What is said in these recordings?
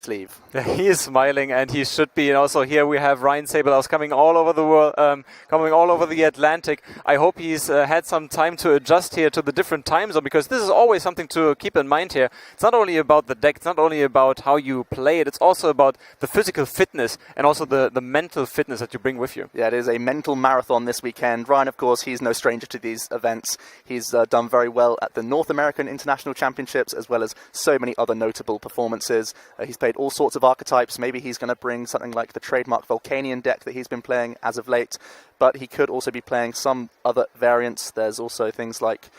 sleeve. He is smiling, and he should be. And also here we have Ryan Sabelhaus coming all over the world, coming all over the Atlantic. I hope he's had some time to adjust here to the different time zone, because this is always something to keep in mind here. It's not only about the deck, it's not only about how you play it, it's also about the physical fitness and also the mental fitness that you bring with you. Yeah, it is a mental marathon this weekend. Ryan, of course, he's no stranger to these events. He's done very well at the North American International Championships, as well as so many other notable performances. He's played all sorts of archetypes. Maybe he's going to bring something like the trademark Volcanian deck that he's been playing as of late, but he could also be playing some other variants. There's also things like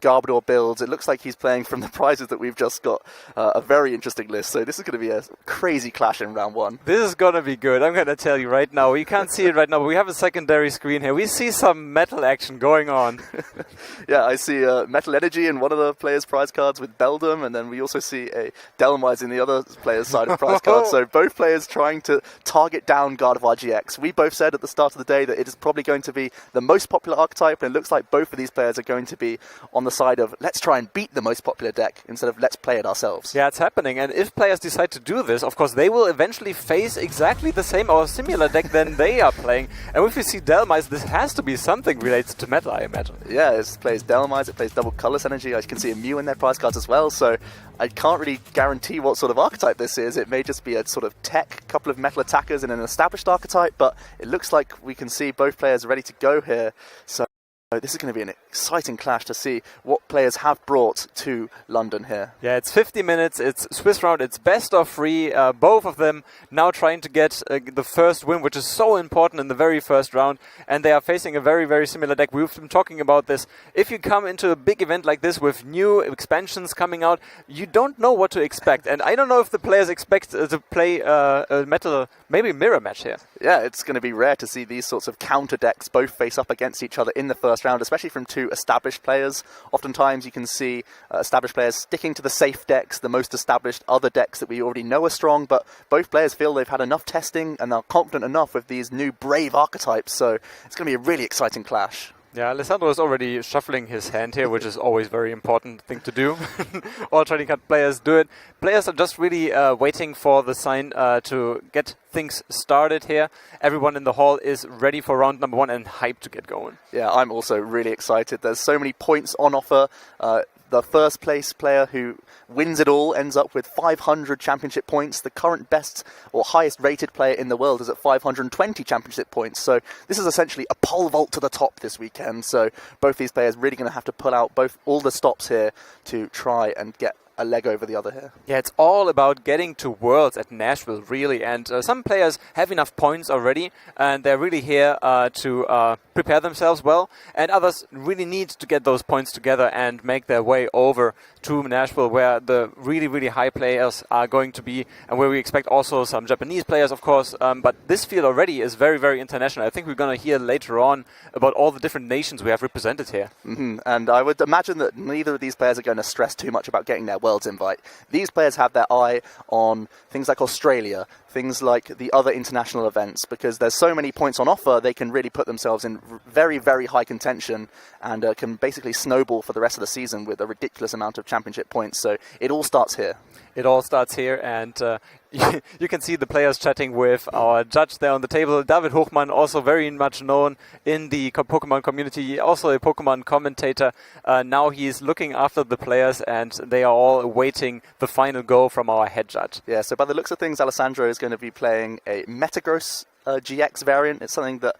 Garbodor builds. It looks like he's playing from the prizes that we've just got. A very interesting list. So this is going to be a crazy clash in round one. This is going to be good. I'm going to tell you right now. You can't see it right now, but we have a secondary screen here. We see some metal action going on. Yeah, I see Metal Energy in one of the players' prize cards with Beldum, and then we also see a Delmize in the other player's side of prize cards. So both players trying to target down Gardevoir GX. We both said at the start of the day that it is probably going to be the most popular archetype, and it looks like both of these players are going to be on the side of let's try and beat the most popular deck instead of let's play it ourselves. Yeah, it's happening. And if players decide to do this, of course, they will eventually face exactly the same or similar deck than they are playing. And if we see Delmize, this has to be something related to metal, I imagine. Yeah, it plays Delmize, it plays double colorless energy. I can see a Mew in their prize cards as well. So I can't really guarantee what sort of archetype this is. It may just be a sort of tech, couple of metal attackers in an established archetype, but it looks like we can see both players ready to go here. So this is going to be an exciting clash to see what players have brought to London here. Yeah, it's 50 minutes, it's Swiss round, it's best of three. Both of them now trying to get the first win, which is so important in the very first round. And they are facing a very, very similar deck. We've been talking about this. If you come into a big event like this with new expansions coming out, you don't know what to expect. And I don't know if the players expect to play a metal, maybe mirror match here. Yeah, it's going to be rare to see these sorts of counter decks both face up against each other in the first round, especially from two established players. Oftentimes you can see established players sticking to the safe decks, the most established other decks that we already know are strong, but both players feel they've had enough testing and are confident enough with these new brave archetypes, so it's going to be a really exciting clash. Yeah, Alessandro is already shuffling his hand here, which is always a very important thing to do. All trading card players do it. Players are just really waiting for the sign to get things started here. Everyone in the hall is ready for round number one and hyped to get going. Yeah, I'm also really excited. There's so many points on offer. The first place player who wins it all ends up with 500 championship points. The current best or highest rated player in the world is at 520 championship points. So this is essentially a pole vault to the top this weekend. So both these players really going to have to pull out all the stops here to try and get a leg over the other here. Yeah, it's all about getting to Worlds at Nashville, really. And some players have enough points already, and they're really here to prepare themselves well. And others really need to get those points together and make their way over to Nashville, where the really, really high players are going to be, and where we expect also some Japanese players, of course. But this field already is very, very international. I think we're going to hear later on about all the different nations we have represented here. Mm-hmm. And I would imagine that neither of these players are going to stress too much about getting their Worlds invite. These players have their eye on things like Australia, things like the other international events, because there's so many points on offer, they can really put themselves in very, very high contention and can basically snowball for the rest of the season with a ridiculous amount of championship points. So it all starts here. It all starts here, and you can see the players chatting with our judge there on the table, David Hochmann, also very much known in the Pokemon community, also a Pokemon commentator. Now he's looking after the players, and they are all awaiting the final go from our head judge. Yeah, so by the looks of things, Alessandro is going to be playing a Metagross GX variant. It's something that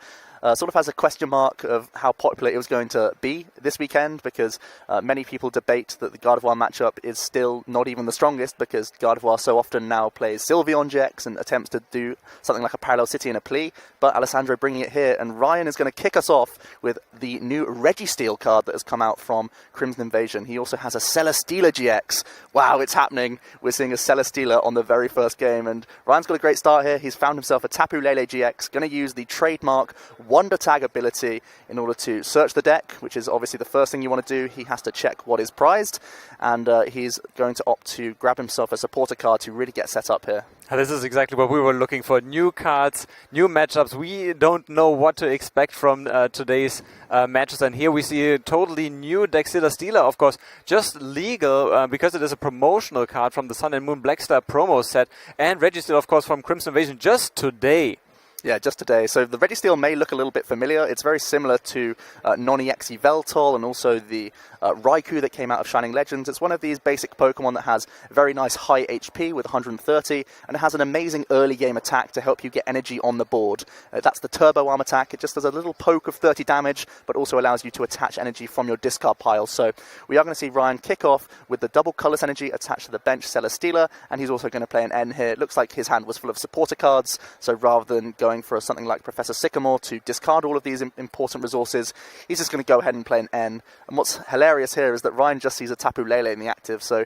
sort of has a question mark of how popular it was going to be this weekend, because many people debate that the Gardevoir matchup is still not even the strongest, because Gardevoir so often now plays Sylveon GX and attempts to do something like a Parallel City and a Plea, but Alessandro bringing it here, and Ryan is going to kick us off with the new Registeel card that has come out from Crimson Invasion. He also has a Celesteela GX. Wow, it's happening. We're seeing a Celesteela on the very first game, and Ryan's got a great start here. He's found himself a Tapu Lele GX, going to use the trademark Wonder Tag ability in order to search the deck, which is obviously the first thing you want to do. He has to check what is prized, and he's going to opt to grab himself a supporter card to really get set up here. This is exactly what we were looking for. New cards, new matchups. We don't know what to expect from today's matches. And here we see a totally new Dexilla Stealer, of course, just legal because it is a promotional card from the Sun and Moon Blackstar promo set. And Registeel, of course, from Crimson Invasion just today. Yeah, just today. So the Registeel may look a little bit familiar. It's very similar to Non-EXE Veltol and also the Raikou that came out of Shining Legends. It's one of these basic Pokemon that has very nice high HP with 130, and it has an amazing early game attack to help you get energy on the board. That's the Turbo Arm attack. It just does a little poke of 30 damage, but also allows you to attach energy from your discard pile. So we are going to see Ryan kick off with the double Colorless Energy attached to the bench Celesteela, and he's also going to play an N here. It looks like his hand was full of supporter cards, so rather than going for something like Professor Sycamore to discard all of these important resources, he's just going to go ahead and play an N. And what's hilarious here is that Ryan just sees a Tapu Lele in the active, so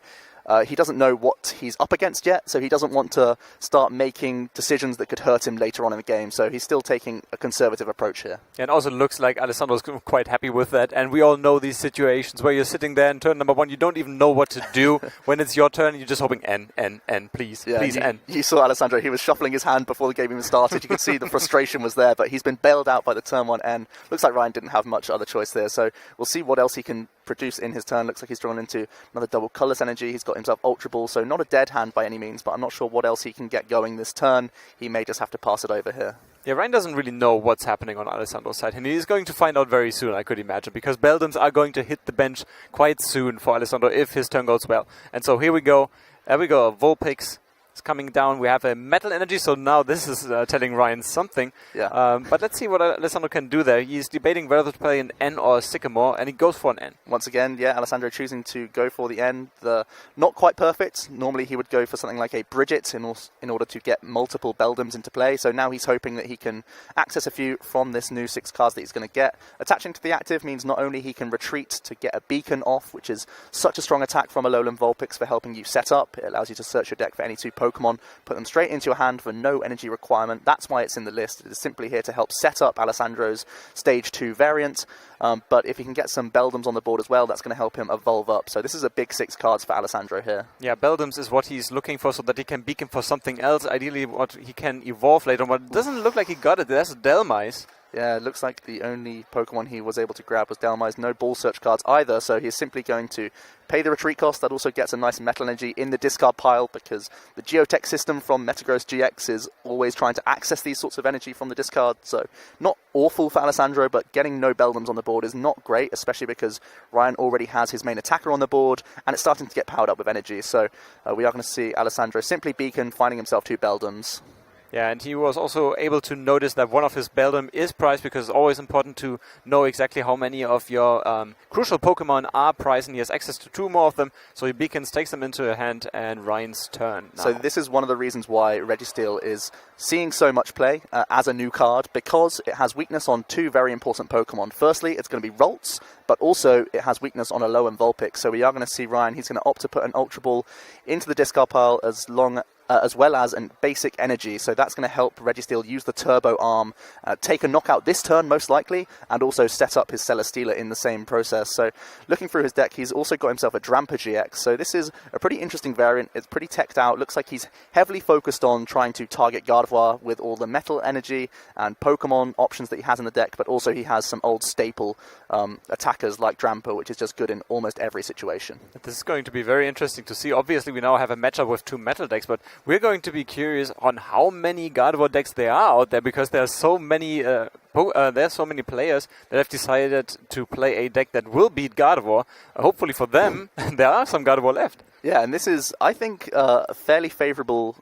he doesn't know what he's up against yet, so he doesn't want to start making decisions that could hurt him later on in the game, so he's still taking a conservative approach here. And also looks like Alessandro's quite happy with that, and we all know these situations where you're sitting there in turn number 1, you don't even know what to do. When it's your turn, you're just hoping N, please, yeah, please, N. You saw Alessandro, he was shuffling his hand before the game even started. You could see the frustration was there, but he's been bailed out by the turn 1 N. Looks like Ryan didn't have much other choice there, so we'll see what else he can produce in his turn. Looks like he's drawn into another double Colorless Energy. He's got himself Ultra Ball, so not a dead hand by any means, but I'm not sure what else he can get going this turn. He may just have to pass it over here. Yeah, Ryan doesn't really know what's happening on Alessandro's side, and he's going to find out very soon, I could imagine, because Beldums are going to hit the bench quite soon for Alessandro if his turn goes well. And so here we go. There we go. Vulpix is coming down. We have a Metal Energy, so now this is telling Ryan something. Yeah. But let's see what Alessandro can do there. He's debating whether to play an N or a Sycamore, and he goes for an N. Once again, yeah, Alessandro choosing to go for the N. The not quite perfect. Normally he would go for something like a Bridget in order to get multiple Beldums into play. So now he's hoping that he can access a few from this new 6 cards that he's going to get. Attaching to the active means not only he can retreat to get a Beacon off, which is such a strong attack from Alolan Vulpix for helping you set up. It allows you to search your deck for any 2 Pokemon, put them straight into your hand for no energy requirement. That's why it's in the list. It is simply here to help set up Alessandro's Stage 2 variant. But if he can get some Beldums on the board as well, that's going to help him evolve up. So this is a big 6 cards for Alessandro here. Yeah, Beldums is what he's looking for so that he can beacon for something else. Ideally, what he can evolve later on. But it doesn't look like he got it. That's a Delmise. Yeah, it looks like the only Pokemon he was able to grab was Delmise. No Ball Search cards either, so he's simply going to pay the retreat cost. That also gets a nice Metal Energy in the discard pile because the Geotech system from Metagross GX is always trying to access these sorts of energy from the discard. So not awful for Alessandro, but getting no Beldums on the board is not great, especially because Ryan already has his main attacker on the board and it's starting to get powered up with energy. So we are going to see Alessandro simply Beacon, finding himself 2 Beldums. Yeah, and he was also able to notice that one of his Beldum is prized because it's always important to know exactly how many of your crucial Pokemon are prized, and he has access to 2 more of them, so he beacons, takes them into a hand, and Ryan's turn now. So this is one of the reasons why Registeel is seeing so much play as a new card, because it has weakness on 2 very important Pokemon. Firstly, it's going to be Ralts, but also it has weakness on Alolan Vulpix, so we are going to see Ryan, he's going to opt to put an Ultra Ball into the discard pile as well as a basic energy, so that's going to help Registeel use the Turbo Arm, take a knockout this turn most likely, and also set up his Celesteela in the same process. So looking through his deck, he's also got himself a Drampa GX, so this is a pretty interesting variant. It's pretty teched out. Looks like he's heavily focused on trying to target Gardevoir with all the Metal Energy and Pokemon options that he has in the deck, but also he has some old staple attackers like Drampa, which is just good in almost every situation. This is going to be very interesting to see. Obviously, we now have a matchup with 2 Metal decks, but we're going to be curious on how many Gardevoir decks there are out there, because there are so many players that have decided to play a deck that will beat Gardevoir. Hopefully for them, there are some Gardevoir left. Yeah, and this is, I think, a fairly favourable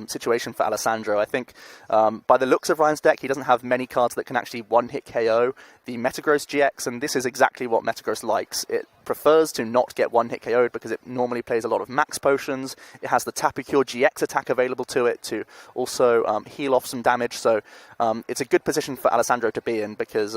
situation for Alessandro. I think by the looks of Ryan's deck, he doesn't have many cards that can actually one-hit KO the Metagross GX, and this is exactly what Metagross likes. It prefers to not get one-hit KO'd because it normally plays a lot of max potions. It has the Tapu Cure GX attack available to it to also heal off some damage, so it's a good position for Alessandro to be in because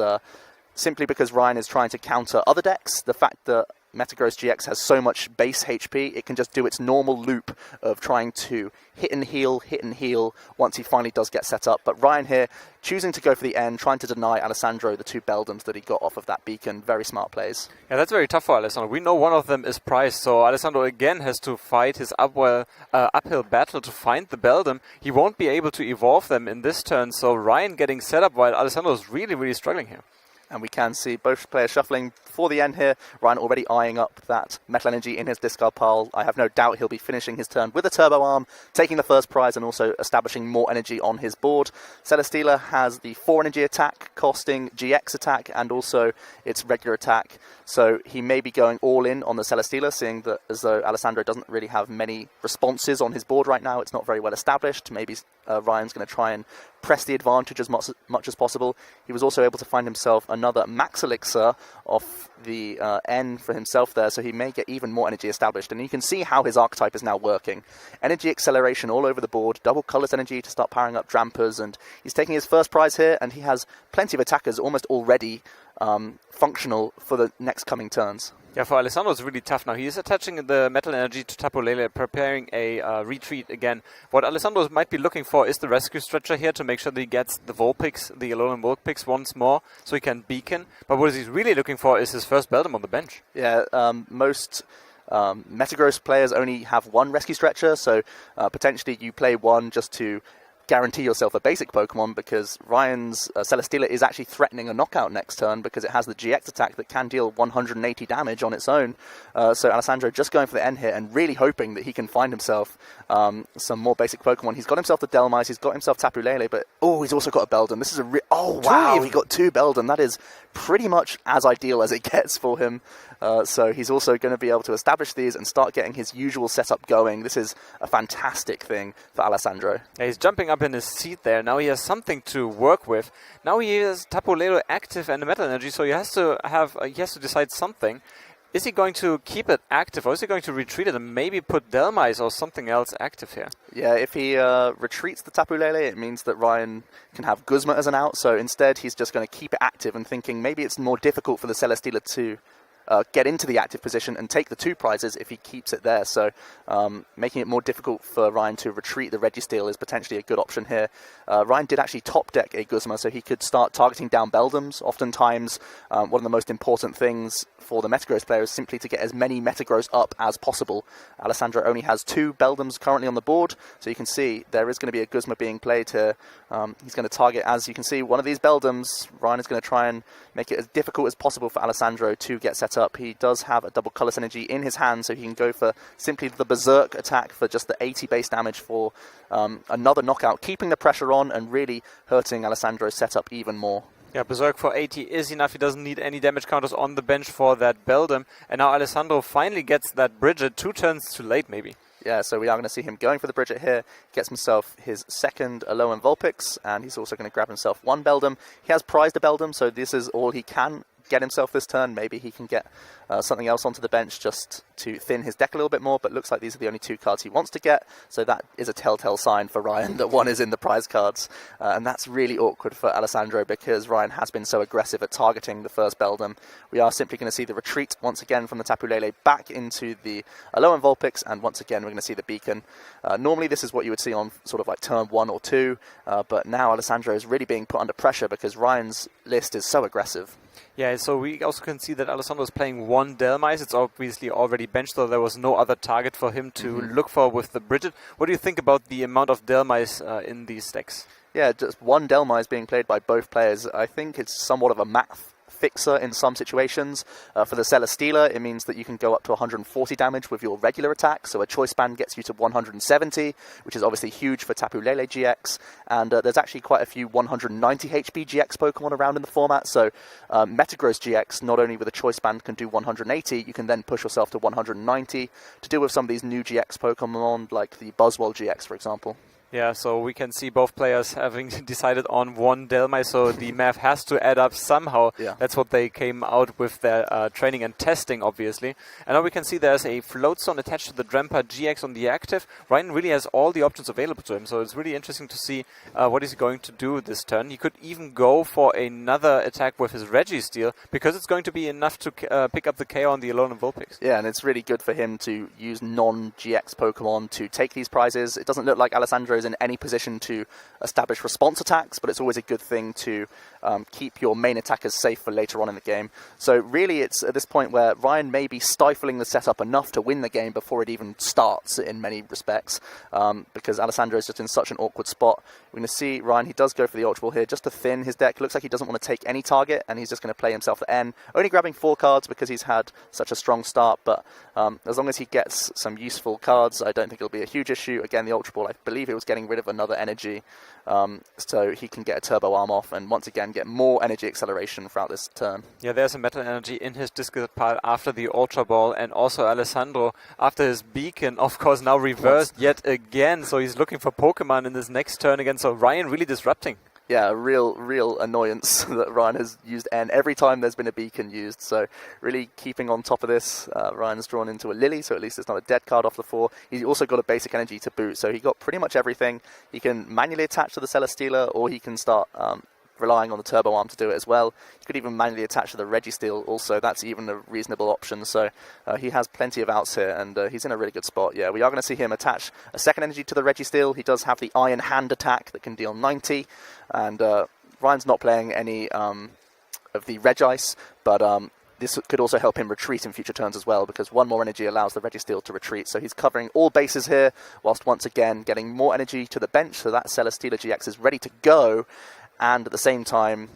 simply because Ryan is trying to counter other decks. The fact that Metagross GX has so much base HP, it can just do its normal loop of trying to hit and heal once he finally does get set up. But Ryan here choosing to go for the end, trying to deny Alessandro the 2 Beldams that he got off of that beacon. Very smart plays. Yeah, that's very tough for Alessandro. We know one of them is Price, so Alessandro again has to fight his uphill battle to find the Beldam. He won't be able to evolve them in this turn, so Ryan getting set up while Alessandro is really, really struggling here. And we can see both players shuffling for the end here. Ryan already eyeing up that Metal Energy in his discard pile. I have no doubt he'll be finishing his turn with a Turbo Arm, taking the first prize and also establishing more energy on his board. Celesteela has the 4 energy attack, costing GX attack and also its regular attack. So he may be going all in on the Celesteela, seeing that as though Alessandro doesn't really have many responses on his board right now. It's not very well established. Maybe Ryan's going to try and press the advantage as much as possible. He was also able to find himself another Max Elixir off the N for himself there, so he may get even more energy established. And you can see how his archetype is now working. Energy acceleration all over the board, double Colourless Energy to start powering up Drampers, and he's taking his first prize here, and he has plenty of attackers almost already functional for the next coming turns. Yeah, for Alessandro it's really tough now. He is attaching the Metal Energy to Tapu Lele, preparing a retreat again. What Alessandro might be looking for is the Rescue Stretcher here to make sure that he gets the Vulpix, the Alolan Vulpix once more, so he can beacon. But what he's really looking for is his first Beldam on the bench. Yeah, most Metagross players only have 1 Rescue Stretcher, so potentially you play 1 just to guarantee yourself a basic Pokemon, because Ryan's Celesteela is actually threatening a knockout next turn because it has the GX attack that can deal 180 damage on its own. So Alessandro just going for the end here and really hoping that he can find himself some more basic Pokemon. He's got himself the Delmise, he's got himself Tapu Lele, but he's also got a Beldam. This is a oh wow, he got 2 Beldam. That is pretty much as ideal as it gets for him. So he's also going to be able to establish these and start getting his usual setup going. This is a fantastic thing for Alessandro. Yeah, he's jumping up in his seat there. Now he has something to work with. Now he has Tapu Lele active and the Metal Energy, so he has to decide something. Is he going to keep it active, or is he going to retreat it and maybe put Delmise or something else active here? Yeah, if he retreats the Tapu Lele, it means that Ryan can have Guzma as an out, so instead he's just going to keep it active and thinking maybe it's more difficult for the Celesteela to get into the active position and take the 2 prizes if he keeps it there. So making it more difficult for Ryan to retreat the Registeel is potentially a good option here. Ryan did actually top deck a Guzma, so he could start targeting down Beldams. Oftentimes, one of the most important things for the Metagross player is simply to get as many Metagross up as possible. Alessandro only has 2 Beldams currently on the board, so you can see there is going to be a Guzma being played here. He's going to target, as you can see, one of these Beldams. Ryan is going to try and make it as difficult as possible for Alessandro to get set up. He does have a double Colourless Energy in his hand, so he can go for simply the Berserk attack for just the 80 base damage for another knockout, keeping the pressure on and really hurting Alessandro's setup even more. Yeah, Berserk for 80 is enough. He doesn't need any damage counters on the bench for that Beldam. And now Alessandro finally gets that Bridget 2 turns too late, maybe. Yeah, so we are going to see him going for the Bridget here. Gets himself his second Alolan Vulpix, and he's also going to grab himself 1 Beldam. He has prized a Beldam, so this is all he can get himself this turn. Maybe he can get something else onto the bench just to thin his deck a little bit more, but looks like these are the only 2 cards he wants to get, so that is a telltale sign for Ryan that 1 is in the prize cards, and that's really awkward for Alessandro because Ryan has been so aggressive at targeting the first Beldam. We are simply going to see the retreat once again from the Tapu Lele back into the Alolan Vulpix, and once again we're going to see the Beacon. Normally this is what you would see on sort of like turn 1 or 2, but now Alessandro is really being put under pressure because Ryan's list is so aggressive. Yeah, so we also can see that Alessandro is playing 1 Delmise. It's obviously already benched, so there was no other target for him to look for with the Bridget. What do you think about the amount of Delmise in these decks? Yeah, just 1 Delmise being played by both players. I think it's somewhat of a math fixer in some situations. For the Celesteela, it means that you can go up to 140 damage with your regular attack, so a Choice Band gets you to 170, which is obviously huge for Tapu Lele GX, and there's actually quite a few 190 HP GX Pokemon around in the format, so Metagross GX, not only with a Choice Band, can do 180, you can then push yourself to 190 to deal with some of these new GX Pokemon, like the Buzzwole GX, for example. Yeah, so we can see both players having decided on one Delmai, so the math has to add up somehow. Yeah. That's what they came out with their training and testing, obviously. And now we can see there's a float zone attached to the Drempa GX on the active. Ryan really has all the options available to him, so it's really interesting to see what he's going to do this turn. He could even go for another attack with his Registeel, because it's going to be enough to pick up the KO on the Alone and Vulpix. Yeah, and it's really good for him to use non-GX Pokemon to take these prizes. It doesn't look like Alessandro's in any position to establish response attacks, but it's always a good thing to keep your main attackers safe for later on in the game. So really it's at this point where Ryan may be stifling the setup enough to win the game before it even starts in many respects, because Alessandro is just in such an awkward spot. We're going to see Ryan, he does go for the Ultra Ball here just to thin his deck. Looks like he doesn't want to take any target, and he's just going to play himself the N. Only grabbing 4 cards because he's had such a strong start, but as long as he gets some useful cards, I don't think it'll be a huge issue. Again, the Ultra Ball, I believe it was getting rid of another energy, so he can get a Turbo Arm off and once again get more energy acceleration throughout this turn. Yeah, there's a Metal Energy in his discard pile after the Ultra Ball, and also Alessandro, after his Beacon, of course, now reversed yet again, so he's looking for Pokemon in this next turn again, so Ryan really disrupting. Yeah, a real annoyance that Ryan has used N every time there's been a Beacon used. So really keeping on top of this. Ryan's drawn into a Lily, so at least it's not a dead card off the 4. He's also got a Basic Energy to boot, so he got pretty much everything. He can manually attach to the Celesteela, or he can start relying on the Turbo Arm to do it as well. You could even manually attach to the Registeel also. That's even a reasonable option. So he has plenty of outs here, and he's in a really good spot. Yeah, we are going to see him attach a second energy to the Registeel. He does have the Iron Hand attack that can deal 90, and Ryan's not playing any of the Regice, but this could also help him retreat in future turns as well, because 1 more energy allows the Registeel to retreat. So he's covering all bases here, whilst once again getting more energy to the bench, so that Celesteela GX is ready to go. And at the same time,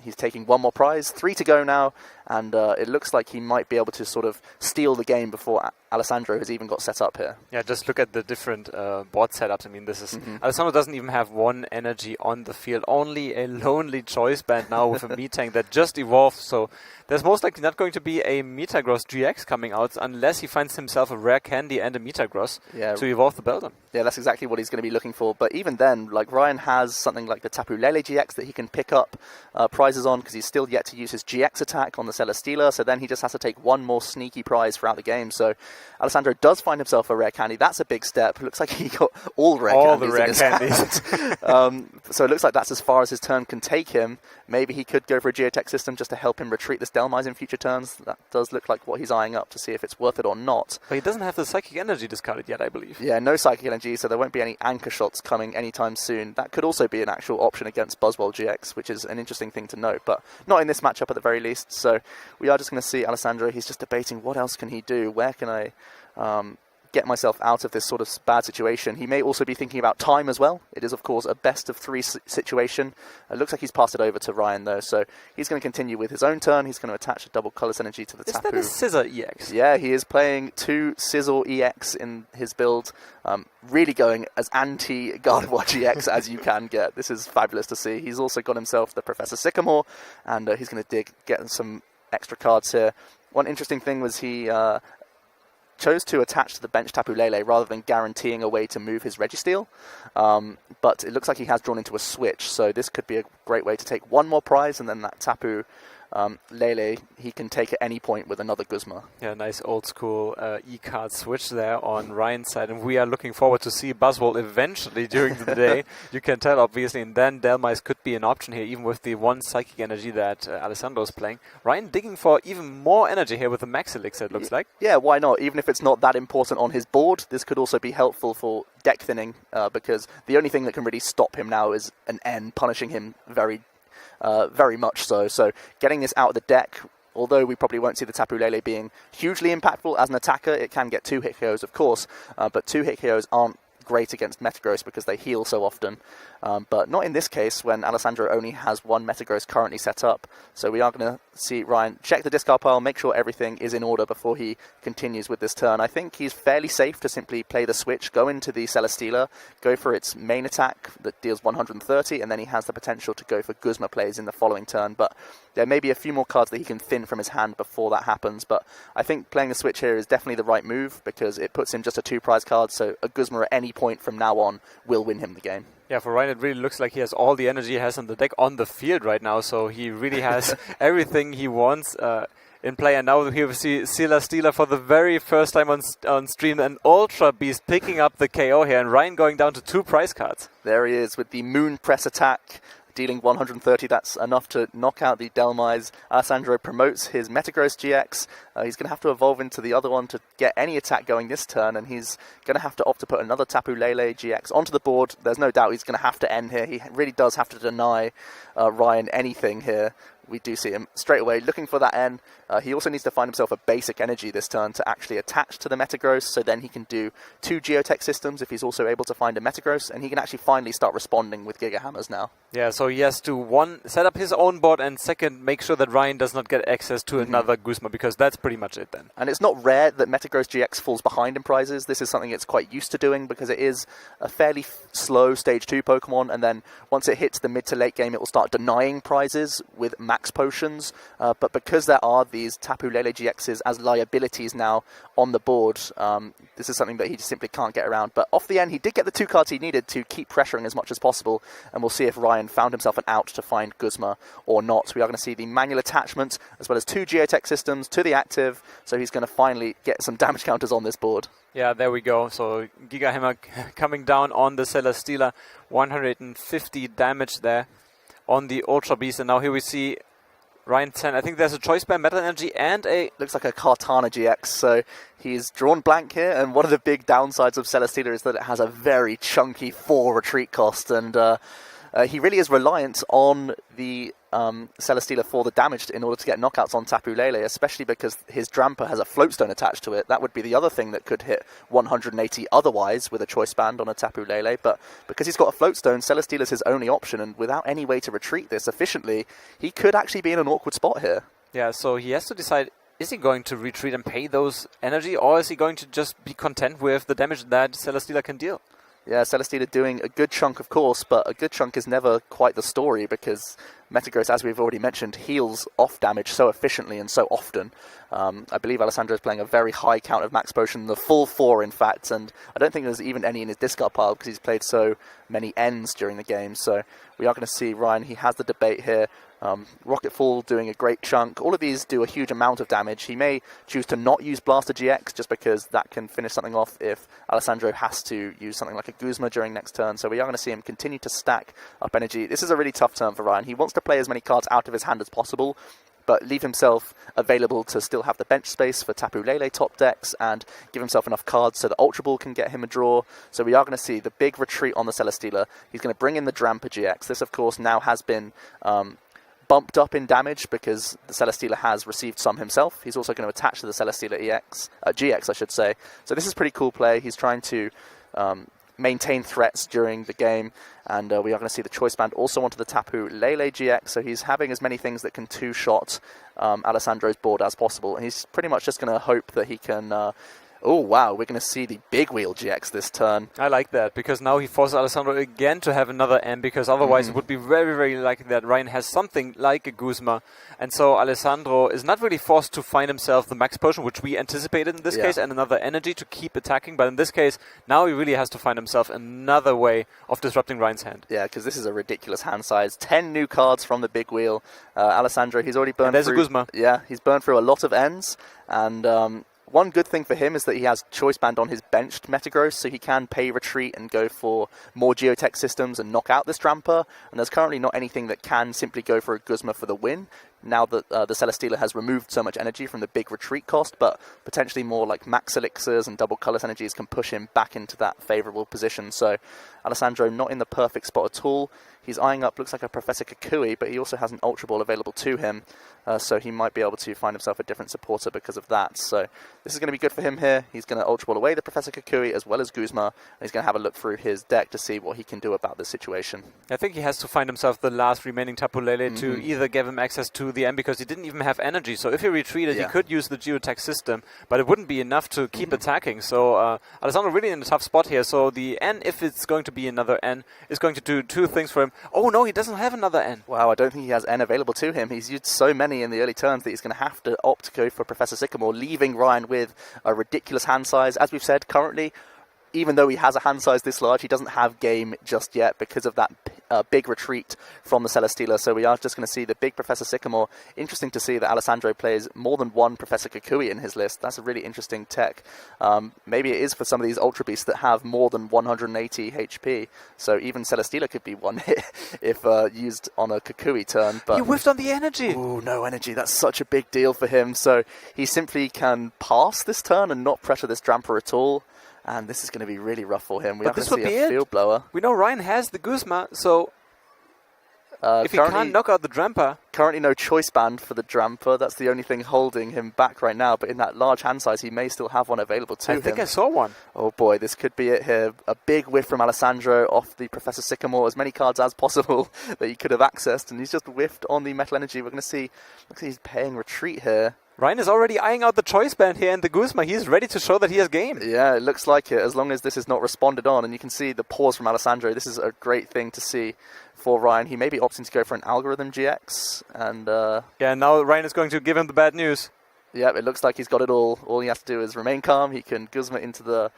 he's taking 1 more prize, 3 to go now, and it looks like he might be able to sort of steal the game before Alessandro has even got set up here. Yeah, just look at the different board setups. I mean, this is Alessandro doesn't even have 1 energy on the field, only a lonely Choice Band now with a Metang that just evolved, so there's most likely not going to be a Metagross GX coming out unless he finds himself a Rare Candy and a Metagross to evolve the Beldum. Yeah, that's exactly what he's going to be looking for, but even then, like, Ryan has something like the Tapu Lele GX that he can pick up prizes on, because he's still yet to use his GX attack on the Celesteela, so then he just has to take 1 more sneaky prize throughout the game. So Alessandro does find himself a Rare Candy. That's a big step. It looks like he got all the rare candies. So it looks like that's as far as his turn can take him. Maybe he could go for a Geotech system just to help him retreat this Delmise in future turns. That does look like what he's eyeing up to see if it's worth it or not. But he doesn't have the Psychic Energy discarded yet, I believe. Yeah, no Psychic Energy, so there won't be any Anchor Shots coming anytime soon. That could also be an actual option against Buzzwole GX, which is an interesting thing to note, but not in this matchup at the very least. So we are just going to see Alessandro. He's just debating what else can he do. Where can I get myself out of this sort of bad situation? He may also be thinking about time as well. It is, of course, a best of 3 situation. It looks like he's passed it over to Ryan, though, so he's going to continue with his own turn. He's going to attach a double Colourless Energy to the Tapu. Is that a Scizor EX? Yeah, he is playing 2 Scizor EX in his build. Really going as anti-Gardevoir GX as you can get. This is fabulous to see. He's also got himself the Professor Sycamore, and he's going to get some extra cards here. One interesting thing was he chose to attach to the bench Tapu Lele rather than guaranteeing a way to move his Registeel, but it looks like he has drawn into a switch, so this could be a great way to take 1 more prize, and then that Tapu Lele he can take at any point with another Guzma. Yeah, nice old school E-card switch there on Ryan's side, and we are looking forward to see Buzzwole eventually during the day. You can tell, obviously, and then Delmise could be an option here, even with the 1 Psychic Energy that Alessandro is playing. Ryan digging for even more energy here with the Max Elixir, it looks like. Yeah, why not? Even if it's not that important on his board, this could also be helpful for deck thinning, because the only thing that can really stop him now is an N, punishing him very much so. So getting this out of the deck, although we probably won't see the Tapu Lele being hugely impactful as an attacker, it can get 2 hit KOs, of course, but 2 hit KOs aren't great against Metagross because they heal so often, but not in this case when Alessandro only has 1 Metagross currently set up. So we are going to see Ryan check the discard pile, make sure everything is in order before he continues with this turn. I think he's fairly safe to simply play the switch, go into the Celesteela, go for its main attack that deals 130, and then he has the potential to go for Guzma plays in the following turn. But there may be a few more cards that he can thin from his hand before that happens, but I think playing the switch here is definitely the right move because it puts him just a 2 prize card, so a Guzma at any point from now on will win him the game. Yeah, for Ryan, it really looks like he has all the energy he has in the deck on the field right now, so he really has everything he wants in play. And now here we see Celesteela for the very first time on stream, an Ultra Beast picking up the KO here, and Ryan going down to 2 prize cards. There he is with the Moon Press attack, dealing 130. That's enough to knock out the Delmise. Alessandro promotes his Metagross GX. He's going to have to evolve into the other one to get any attack going this turn, and he's going to have to opt to put another Tapu Lele GX onto the board. There's no doubt he's going to have to end here. He really does have to deny Ryan anything here. We do see him straight away looking for that N. He also needs to find himself a basic energy this turn to actually attach to the Metagross, so then he can do 2 Geotech systems if he's also able to find a Metagross, and he can actually finally start responding with Giga Hammers now. Yeah, so he has to, 1, set up his own board, and 2nd, make sure that Ryan does not get access to another Guzma, because that's pretty much it then. And it's not rare that Metagross GX falls behind in prizes. This is something it's quite used to doing because it is a fairly slow Stage 2 Pokemon, and then once it hits the mid to late game, it will start denying prizes with max potions. But because there are these Tapu Lele GXs as liabilities now on the board, this is something that he just simply can't get around. But off the end, he did get the 2 cards he needed to keep pressuring as much as possible, and we'll see if Ryan found himself an out to find Guzma or not. We are going to see the manual attachment as well as 2 Geotech systems to the active, so he's going to finally get some damage counters on this board. Yeah, there we go. So Giga Hammer coming down on the Celesteela, 150 damage there on the Ultra Beast, and now here we see Ryan 10. I think there's a choice by Metal Energy and a... Looks like a Kartana GX, so he's drawn blank here, and one of the big downsides of Celesteela is that it has a very chunky 4 retreat cost, and he really is reliant on the Celesteela for the damage in order to get knockouts on Tapu Lele, especially because his Drampa has a Floatstone attached to it. That would be the other thing that could hit 180 otherwise with a Choice Band on a Tapu Lele, but because he's got a Floatstone, Celesteela is his only option, and without any way to retreat this efficiently, he could actually be in an awkward spot here. Yeah, so he has to decide, is he going to retreat and pay those energy, or is he going to just be content with the damage that Celesteela can deal? Yeah, Celesteela doing a good chunk, of course, but a good chunk is never quite the story because Metagross, as we've already mentioned, heals off damage so efficiently and so often. I believe Alessandro is playing a very high count of Max Potion, the full 4 in fact, and I don't think there's even any in his discard pile because he's played so many ends during the game. So we are going to see Ryan, he has the debate here. Rocket Fall doing a great chunk. All of these do a huge amount of damage. He may choose to not use Blaster GX just because that can finish something off if Alessandro has to use something like a Guzma during next turn. So we are going to see him continue to stack up energy. This is a really tough turn for Ryan. He wants to play as many cards out of his hand as possible, but leave himself available to still have the bench space for Tapu Lele top decks and give himself enough cards so that Ultra Ball can get him a draw. So we are going to see the big retreat on the Celesteela. He's going to bring in the Drampa GX. This, of course, now has been bumped up in damage because the Celesteela has received some himself. He's also going to attach to the Celesteela GX, I should say. So this is pretty cool play. He's trying to maintain threats during the game, and we are going to see the Choice Band also onto the Tapu Lele GX, so he's having as many things that can two-shot Alessandro's board as possible, and he's pretty much just going to hope that he can... Oh, wow, we're going to see the Big Wheel GX this turn. I like that, because now he forces Alessandro again to have another M, because otherwise it would be very, very likely that Ryan has something like a Guzma. And so Alessandro is not really forced to find himself the Max Potion, which we anticipated in this case, and another energy to keep attacking. But in this case, now he really has to find himself another way of disrupting Ryan's hand. Yeah, because this is a ridiculous hand size. 10 new cards from the Big Wheel. Alessandro, he's already burned through... there's a Guzma. Yeah, he's burned through a lot of ends, and... one good thing for him is that he has Choice Band on his benched Metagross, so he can pay retreat and go for more Geotech systems and knock out this Drampa. And there's currently not anything that can simply go for a Guzma for the win, now that the Celesteela has removed so much energy from the big retreat cost, but potentially more like Max Elixirs and Double Colorless Energies can push him back into that favourable position. So Alessandro not in the perfect spot at all. He's eyeing up, looks like a Professor Kukui, but he also has an Ultra Ball available to him, so he might be able to find himself a different supporter because of that. So this is going to be good for him here. He's going to Ultra Ball away the Professor Kukui as well as Guzma, and he's going to have a look through his deck to see what he can do about this situation. I think he has to find himself the last remaining Tapu Lele to either give him access to to the end because he didn't even have energy. So if he retreated, he could use the geotech system, but it wouldn't be enough to keep attacking. So Alessandro really in a tough spot here. So the N, if it's going to be another N, is going to do two things for him. Oh no, he doesn't have another N. Wow, I don't think he has N available to him. He's used so many in the early turns that he's going to have to opt to go for Professor Sycamore, leaving Ryan with a ridiculous hand size. As we've said, currently, even though he has a hand size this large, he doesn't have game just yet because of that big retreat from the Celesteela. So we are just going to see the big Professor Sycamore. Interesting to see that Alessandro plays more than one Professor Kukui in his list. That's a really interesting tech. Maybe it is for some of these Ultra Beasts that have more than 180 HP. So even Celesteela could be one hit if used on a Kukui turn. But he whiffed on the energy. Ooh, no energy. That's such a big deal for him. So he simply can pass this turn and not pressure this Dramper at all. And this is going to be really rough for him. We have to see a field blower. We know Ryan has the Guzma, so if he can't knock out the Dramper... Currently no choice band for the Dramper. That's the only thing holding him back right now. But in that large hand size, he may still have one available to him. I think I saw one. Oh boy, this could be it here. A big whiff from Alessandro off the Professor Sycamore. As many cards as possible that he could have accessed. And he's just whiffed on the Metal Energy. We're going to see, looks like he's paying retreat here. Ryan is already eyeing out the choice band here and the Guzma. He's ready to show that he has game. Yeah, it looks like it, as long as this is not responded on. And you can see the pause from Alessandro. This is a great thing to see for Ryan. He may be opting to go for an Algorithm GX. And yeah, now Ryan is going to give him the bad news. Yeah, it looks like he's got it all. All he has to do is remain calm. He can Guzma into the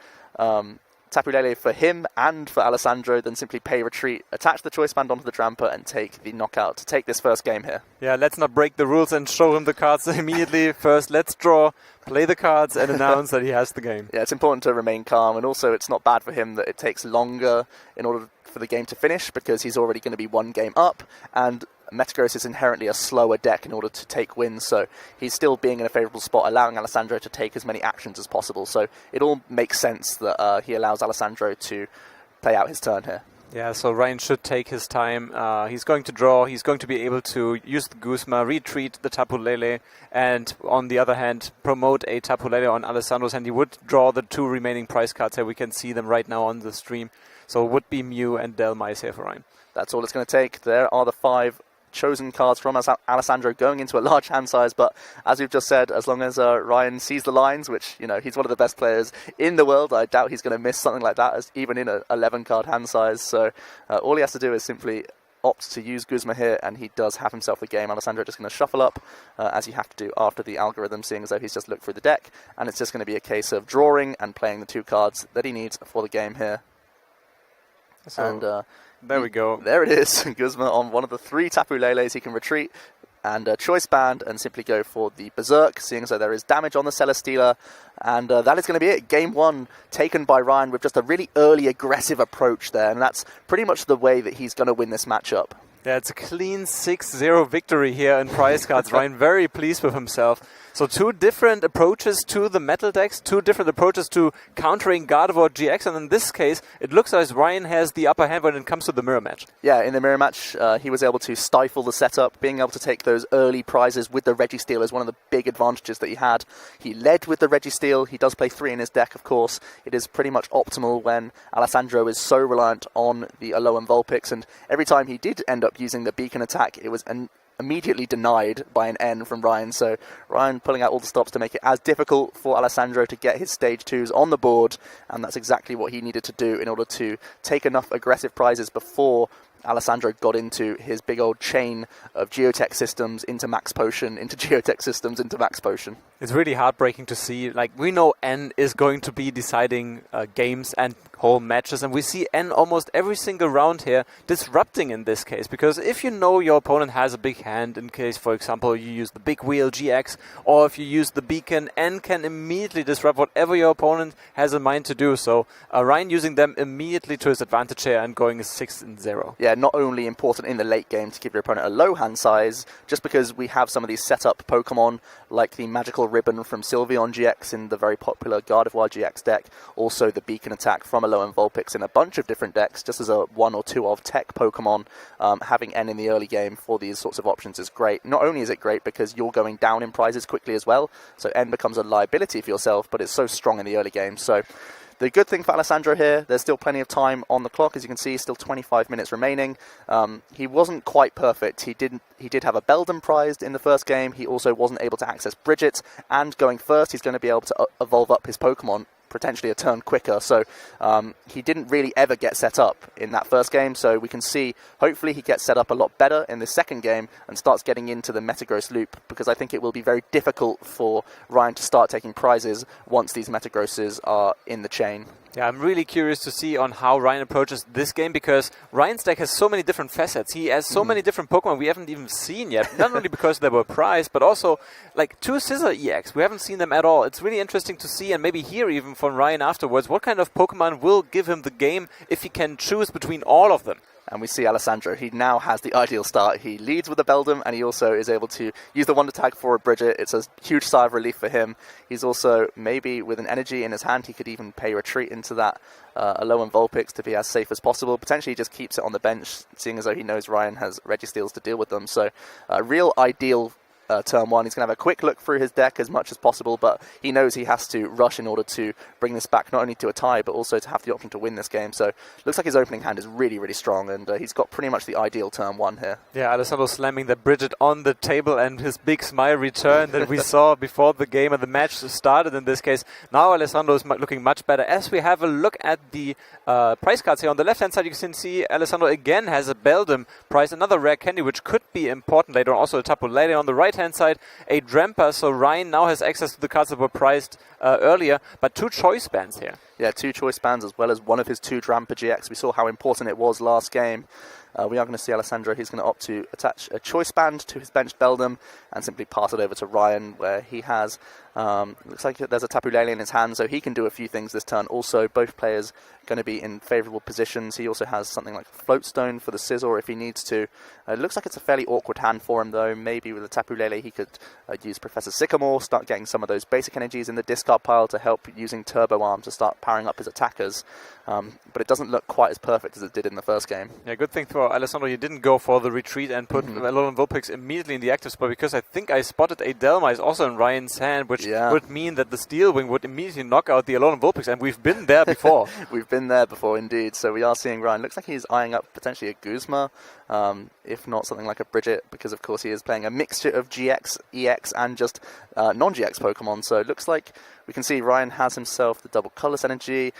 Tapu Lele for him and for Alessandro, then simply pay retreat, attach the choice band onto the Dramper and take the knockout to take this first game here. Yeah, let's not break the rules and show him the cards immediately. First, let's draw, play the cards and announce that he has the game. Yeah, it's important to remain calm, and also it's not bad for him that it takes longer in order for the game to finish because he's already going to be one game up, and Metagross is inherently a slower deck in order to take wins, so he's still being in a favourable spot, allowing Alessandro to take as many actions as possible. So it all makes sense that he allows Alessandro to play out his turn here. Yeah, so Ryan should take his time. He's going to draw. He's going to be able to use the Guzma, retreat the Tapu Lele, and on the other hand, promote a Tapu Lele on Alessandro's hand. He would draw the two remaining prize cards here. We can see them right now on the stream. So it would be Mew and Delmise here for Ryan. That's all it's going to take. There are the 5 chosen cards from Alessandro going into a large hand size, but as we've just said, as long as Ryan sees the lines, which, you know, he's one of the best players in the world, I doubt he's going to miss something like that, as even in an 11 card hand size. So all he has to do is simply opt to use Guzma here, and he does have himself the game. Alessandro just going to shuffle up, as you have to do after the Algorithm, seeing as though he's just looked through the deck, and it's just going to be a case of drawing and playing the 2 cards that he needs for the game here. So and there we go. There it is. Guzma on one of the 3 Tapu Leles. He can retreat and choice band and simply go for the Berserk, seeing as though there is damage on the Celesteela. And that is going to be it. Game 1 taken by Ryan with just a really early aggressive approach there. And that's pretty much the way that he's going to win this matchup. Yeah, it's a clean 6-0 victory here in prize cards. Ryan very pleased with himself. So 2 different approaches to the metal decks, 2 different approaches to countering Gardevoir GX, and in this case, it looks like Ryan has the upper hand when it comes to the mirror match. Yeah, in the mirror match, he was able to stifle the setup, being able to take those early prizes with the Registeel is one of the big advantages that he had. He led with the Registeel. He does play 3 in his deck, of course. It is pretty much optimal when Alessandro is so reliant on the Alolan Vulpix, and every time he did end up using the Beacon attack, it was immediately denied by an N from Ryan. So Ryan pulling out all the stops to make it as difficult for Alessandro to get his stage 2s on the board, and that's exactly what he needed to do in order to take enough aggressive prizes before Alessandro got into his big old chain of Geotech systems into Max Potion, into Geotech systems, into Max Potion. It's really heartbreaking to see. Like, we know N is going to be deciding games and whole matches, and we see N almost every single round here disrupting in this case, because if you know your opponent has a big hand, in case, for example, you use the Big Wheel GX, or if you use the Beacon, N can immediately disrupt whatever your opponent has in mind to do. So Ryan using them immediately to his advantage here and going 6-0. Yeah, not only important in the late game to give your opponent a low hand size, just because we have some of these setup Pokemon, like the Magical Ribbon from Sylveon GX in the very popular Gardevoir GX deck, also the Beacon attack from Alolan Vulpix in a bunch of different decks, just as a 1 or 2 of tech Pokemon. Having N in the early game for these sorts of options is great. Not only is it great because you're going down in prizes quickly as well, so N becomes a liability for yourself, but it's so strong in the early game. So The good thing for Alessandro here, there's still plenty of time on the clock. As you can see, still 25 minutes remaining. He wasn't quite perfect. He did have a Beldam prized in the first game. He also wasn't able to access Bridget, and going first, he's going to be able to evolve up his Pokemon potentially a turn quicker, so he didn't really ever get set up in that first game, so we can see hopefully he gets set up a lot better in the second game and starts getting into the Metagross loop, because I think it will be very difficult for Ryan to start taking prizes once these Metagrosses are in the chain. Yeah, I'm really curious to see on how Ryan approaches this game, because Ryan's deck has so many different facets. He has so many different Pokemon we haven't even seen yet. Not only because they were prized, but also like 2 Scissor EX. We haven't seen them at all. It's really interesting to see, and maybe hear even from Ryan afterwards, what kind of Pokemon will give him the game if he can choose between all of them. And we see Alessandro, he now has the ideal start. He leads with a Beldam, and he also is able to use the Wonder Tag for a Bridget. It's a huge sigh of relief for him. He's also, maybe with an energy in his hand, he could even pay retreat into that Alolan Vulpix to be as safe as possible. Potentially he just keeps it on the bench, seeing as though he knows Ryan has Registeels to deal with them. So a real ideal turn one. He's going to have a quick look through his deck as much as possible, but he knows he has to rush in order to bring this back not only to a tie, but also to have the option to win this game. So looks like his opening hand is really, really strong, and he's got pretty much the ideal turn one here. Yeah, Alessandro slamming the Bridget on the table, and his big smile return that we saw before the game and the match started in this case. Now Alessandro is looking much better. As we have a look at the prize cards here, on the left-hand side you can see Alessandro again has a Beldam prize, another rare candy, which could be important later on. Also a Tapu Lele on the right-hand side, a Drampa, so Ryan now has access to the cards that were prized earlier, but 2 choice bands here. Yeah, 2 choice bands as well as one of his 2 Drampa GX. We saw how important it was last game. We are going to see Alessandro, he's going to opt to attach a choice band to his benched Beldam and simply pass it over to Ryan, where he has, looks like there's a Tapu Lele in his hand, so he can do a few things this turn. Also, both players going to be in favourable positions. He also has something like Float Stone for the Scizor if he needs to. It looks like it's a fairly awkward hand for him, though. Maybe with a Tapu Lele he could use Professor Sycamore, start getting some of those basic energies in the discard pile to help using Turbo Arm to start powering up his attackers. But it doesn't look quite as perfect as it did in the first game. Yeah, good thing for Alessandro, you didn't go for the retreat and put Alolan Vulpix immediately in the active spot, because I think I spotted a Delmice also in Ryan's hand, which would mean that the Steel Wing would immediately knock out the Alolan Vulpix, and we've been there before. We've been there before, indeed. So we are seeing Ryan. Looks like he's eyeing up potentially a Guzma, if not something like a Bridget, because of course he is playing a mixture of GX, EX, and just non-GX Pokemon. So it looks like we can see Ryan has himself the double colorless energy.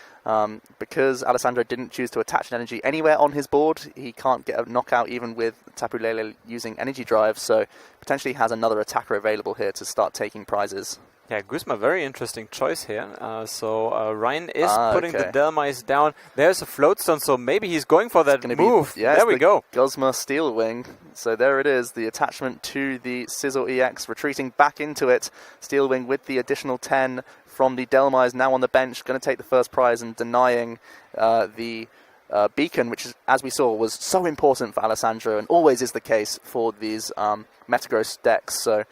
Because Alessandro didn't choose to attach an energy anywhere on his board, he can't get a knockout even with Tapu Lele using energy drive, so potentially has another attacker available here to start taking prizes. Yeah, Guzma, very interesting choice here. So Ryan is putting the Delmice down. There's a Floatstone, so maybe he's going for that move. There we go. Guzma Steel Wing. So there it is, the attachment to the Scizor EX, retreating back into it. Steel Wing with the additional 10 from the Delmice, now on the bench, going to take the first prize and denying the Beacon, which, as we saw, was so important for Alessandro and always is the case for these Metagross decks. So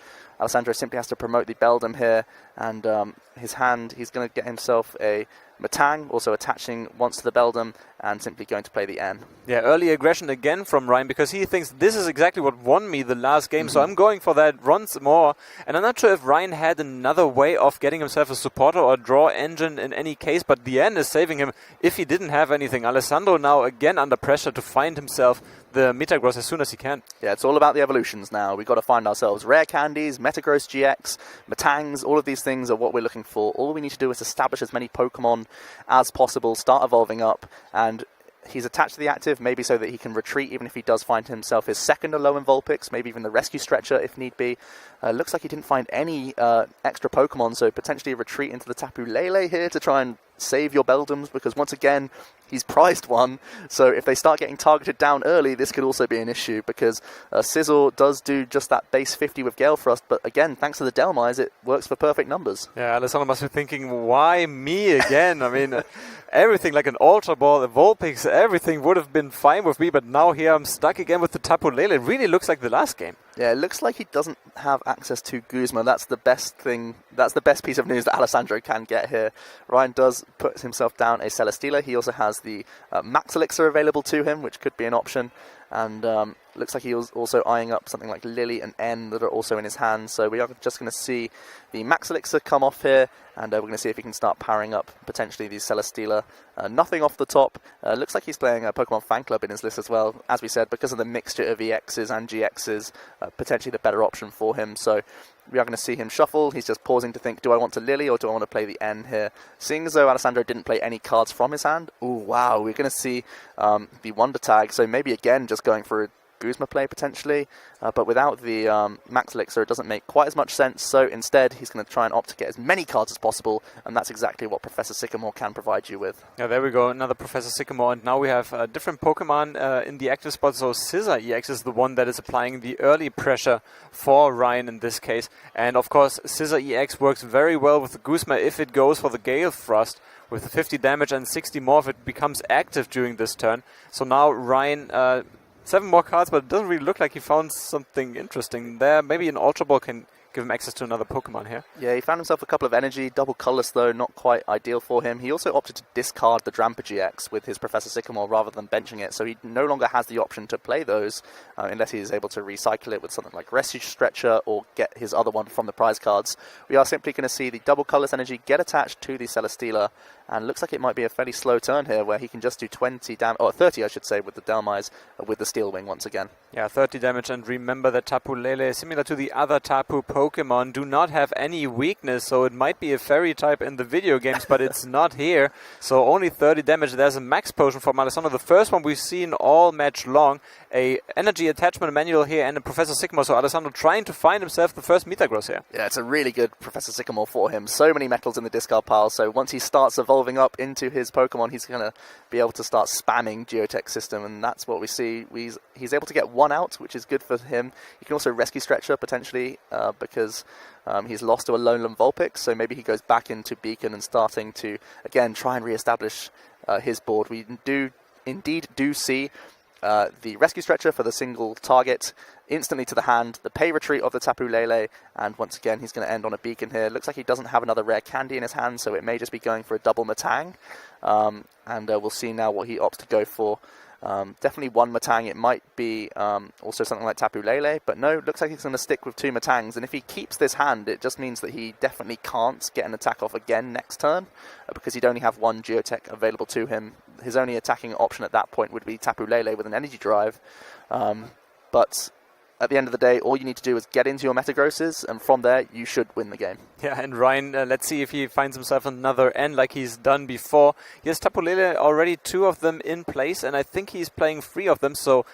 Alessandro simply has to promote the Beldam here, and his hand, he's going to get himself a Matang, also attaching once to the Beldam, and simply going to play the N. Yeah, early aggression again from Ryan, because he thinks this is exactly what won me the last game, so I'm going for that once more. And I'm not sure if Ryan had another way of getting himself a supporter or draw engine in any case, but the N is saving him if he didn't have anything. Alessandro now again under pressure to find himself the Metagross as soon as he can. Yeah, it's all about the evolutions now. We've got to find ourselves rare candies, Metagross GX, Matangs, all of these things are what we're looking for. All we need to do is establish as many Pokemon as possible, start evolving up, and he's attached to the active, maybe so that he can retreat even if he does find himself his second Alolan Vulpix, maybe even the Rescue Stretcher if need be. Looks like he didn't find any extra Pokemon, so potentially a retreat into the Tapu Lele here to try and save your Beldams, because once again, he's prized one, so if they start getting targeted down early, this could also be an issue, because Scizor does do just that base 50 with Gale Thrust, but again, thanks to the Delmice, it works for perfect numbers. Yeah, Alessandro must be thinking, why me again? I mean, everything like an Ultra Ball, a Vulpix, everything would have been fine with me, but now here I'm stuck again with the Tapu Lele. It really looks like the last game. Yeah, it looks like he doesn't have access to Guzma. That's the best thing. That's the best piece of news that Alessandro can get here. Ryan does put himself down a Celesteela. He also has the Max Elixir available to him, which could be an option. and looks like he was also eyeing up something like Lily and N that are also in his hand. So we are just going to see the Max Elixir come off here, and we're going to see if he can start powering up potentially the Celesteela. Nothing off the top. Looks like he's playing a Pokemon Fan Club in his list as well. As we said, because of the mixture of EXs and GXs, potentially the better option for him. So we are going to see him shuffle. He's just pausing to think, do I want to Lily or do I want to play the N here? Seeing as though Alessandro didn't play any cards from his hand, ooh, wow, we're going to see the Wonder Tag. So maybe again just going for a Guzma play potentially, but without the Max Elixir it doesn't make quite as much sense, so instead he's going to try and opt to get as many cards as possible, and that's exactly what Professor Sycamore can provide you with. Yeah, there we go, another Professor Sycamore, and now we have a different Pokemon in the active spot, so Scissor EX is the one that is applying the early pressure for Ryan in this case, and of course Scissor EX works very well with the Guzma if it goes for the Gale Thrust, with the 50 damage and 60 more if it becomes active during this turn. So now Ryan 7 more cards, but it doesn't really look like he found something interesting there. Maybe an Ultra Ball can give him access to another Pokemon here. Yeah, he found himself a couple of energy, double colorless though, not quite ideal for him. He also opted to discard the Drampa GX with his Professor Sycamore rather than benching it, so he no longer has the option to play those unless he is able to recycle it with something like Rescue Stretcher or get his other one from the prize cards. We are simply going to see the double colorless energy get attached to the Celesteela, and looks like it might be a fairly slow turn here where he can just do 20 damage, or 30 I should say, with the Delmise with the Steel Wing once again. Yeah, 30 damage, and remember that Tapu Lele, similar to the other Tapu Pokemon, do not have any weakness, so it might be a fairy type in the video games, but it's not here, so only 30 damage. There's a max potion from Alessandro, the first one we've seen all match long, a energy attachment manual here, and a Professor Sycamore, so Alessandro trying to find himself the first Metagross here. Yeah, it's a really good Professor Sycamore for him. So many metals in the discard pile, so once he starts evolving up into his Pokemon, he's going to be able to start spamming Geotech system, and that's what we see. He's able to get one out, which is good for him. He can also Rescue Stretcher potentially because he's lost to a Lone Vulpix, so maybe he goes back into Beacon and starting to, again, try and re-establish his board. We do indeed see the Rescue Stretcher for the single target instantly to the hand, the pay retreat of the Tapu Lele, and once again he's going to end on a Beacon here. Looks like he doesn't have another rare candy in his hand, so it may just be going for a double Matang, and we'll see now what he opts to go for. Definitely one Matang. It might be also something like Tapu Lele, but no, looks like he's going to stick with 2 Matangs, and if he keeps this hand, it just means that he definitely can't get an attack off again next turn, because he'd only have 1 Geotech available to him. His only attacking option at that point would be Tapu Lele with an Energy Drive, but at the end of the day, all you need to do is get into your Metagrosses, and from there, you should win the game. Yeah, and Ryan, let's see if he finds himself another N like he's done before. He has Tapu Lele already 2 of them in place, and I think he's playing 3 of them, so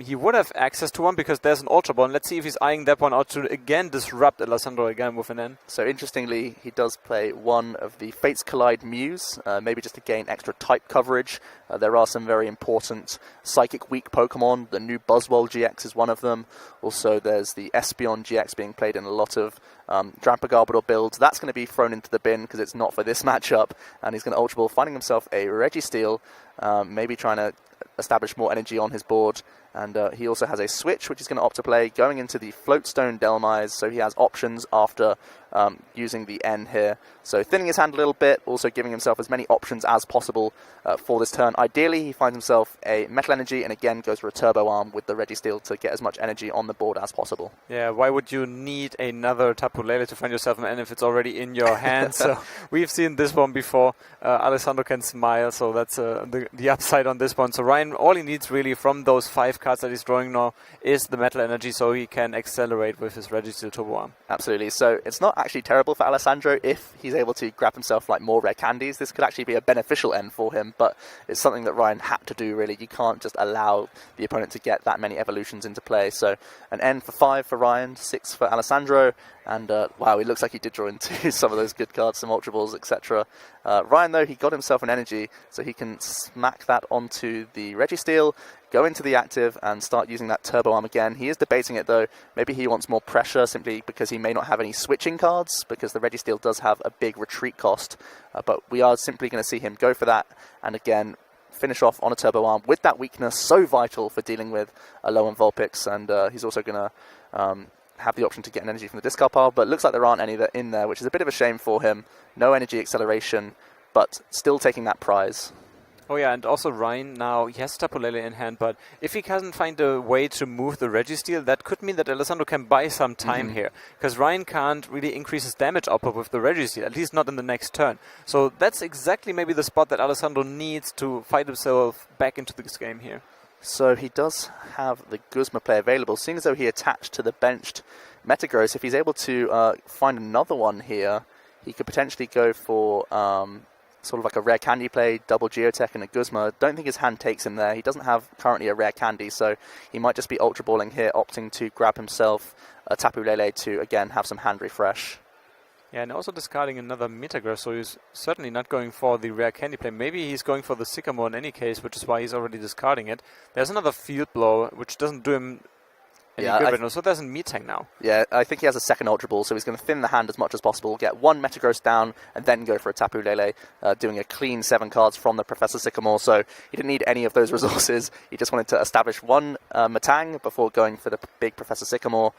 he would have access to one because there's an Ultra Ball. And let's see if he's eyeing that one out to again disrupt Alessandro again with an N. So interestingly, he does play one of the Fates Collide Mews, maybe just to gain extra type coverage. There are some very important Psychic Weak Pokemon. The new Buzzwole GX is one of them. Also, there's the Espeon GX being played in a lot of Drampa Garbodor builds. That's going to be thrown into the bin because it's not for this matchup. And he's going to Ultra Ball, finding himself a Registeel, maybe trying to establish more energy on his board. And he also has a Switch, which he's going to opt to play, going into the Floatstone Delmise, so he has options after using the N here. So thinning his hand a little bit, also giving himself as many options as possible for this turn. Ideally, he finds himself a Metal Energy, and again goes for a Turbo Arm with the Registeel to get as much energy on the board as possible. Yeah, why would you need another Tapu Lele to find yourself an N if it's already in your hand? So we've seen this one before. Alessandro can smile, so that's the upside on this one. So Ryan, all he needs really from those 5 cards that he's drawing now is the Metal Energy, so he can accelerate with his Registeel Turbo Arm. Absolutely. So it's not actually terrible for Alessandro if he's able to grab himself like more rare candies. This could actually be a beneficial end for him, but it's something that Ryan had to do really. You can't just allow the opponent to get that many evolutions into play. So an N for 5 for Ryan, 6 for Alessandro, and wow, it looks like he did draw into some of those good cards, some Ultra Balls, etc. Ryan, though, he got himself an energy, so he can smack that onto the Registeel, go into the active and start using that Turbo Arm again. He is debating it though. Maybe he wants more pressure simply because he may not have any switching cards, because the Registeel does have a big retreat cost. But we are simply going to see him go for that and again finish off on a Turbo Arm with that weakness so vital for dealing with a Lone Vulpix. And he's also going to have the option to get an energy from the discard pile, but looks like there aren't any that in there, which is a bit of a shame for him. No energy acceleration, but still taking that prize. Oh yeah, and also Ryan now, he has Tapu Lele in hand, but if he can't find a way to move the Registeel, that could mean that Alessandro can buy some time here. Because Ryan can't really increase his damage output with the Registeel, at least not in the next turn. So that's exactly maybe the spot that Alessandro needs to fight himself back into this game here. So he does have the Guzma play available, seeing as though he attached to the benched Metagross. If he's able to find another one here, he could potentially go for sort of like a rare candy play, double Geotech and a Guzma. Don't think his hand takes him there. He doesn't have currently a rare candy, so he might just be Ultra Balling here, opting to grab himself a Tapu Lele to, again, have some hand refresh. Yeah, and also discarding another Metagross, so he's certainly not going for the rare candy play. Maybe he's going for the Sycamore in any case, which is why he's already discarding it. There's another Field Blow, which doesn't do him any good right now, so there's a Metang now. Yeah, I think he has a second Ultra Ball, so he's going to thin the hand as much as possible, get one Metagross down, and then go for a Tapu Lele, doing a clean 7 cards from the Professor Sycamore, so he didn't need any of those resources. He just wanted to establish one Metang before going for the big Professor Sycamore.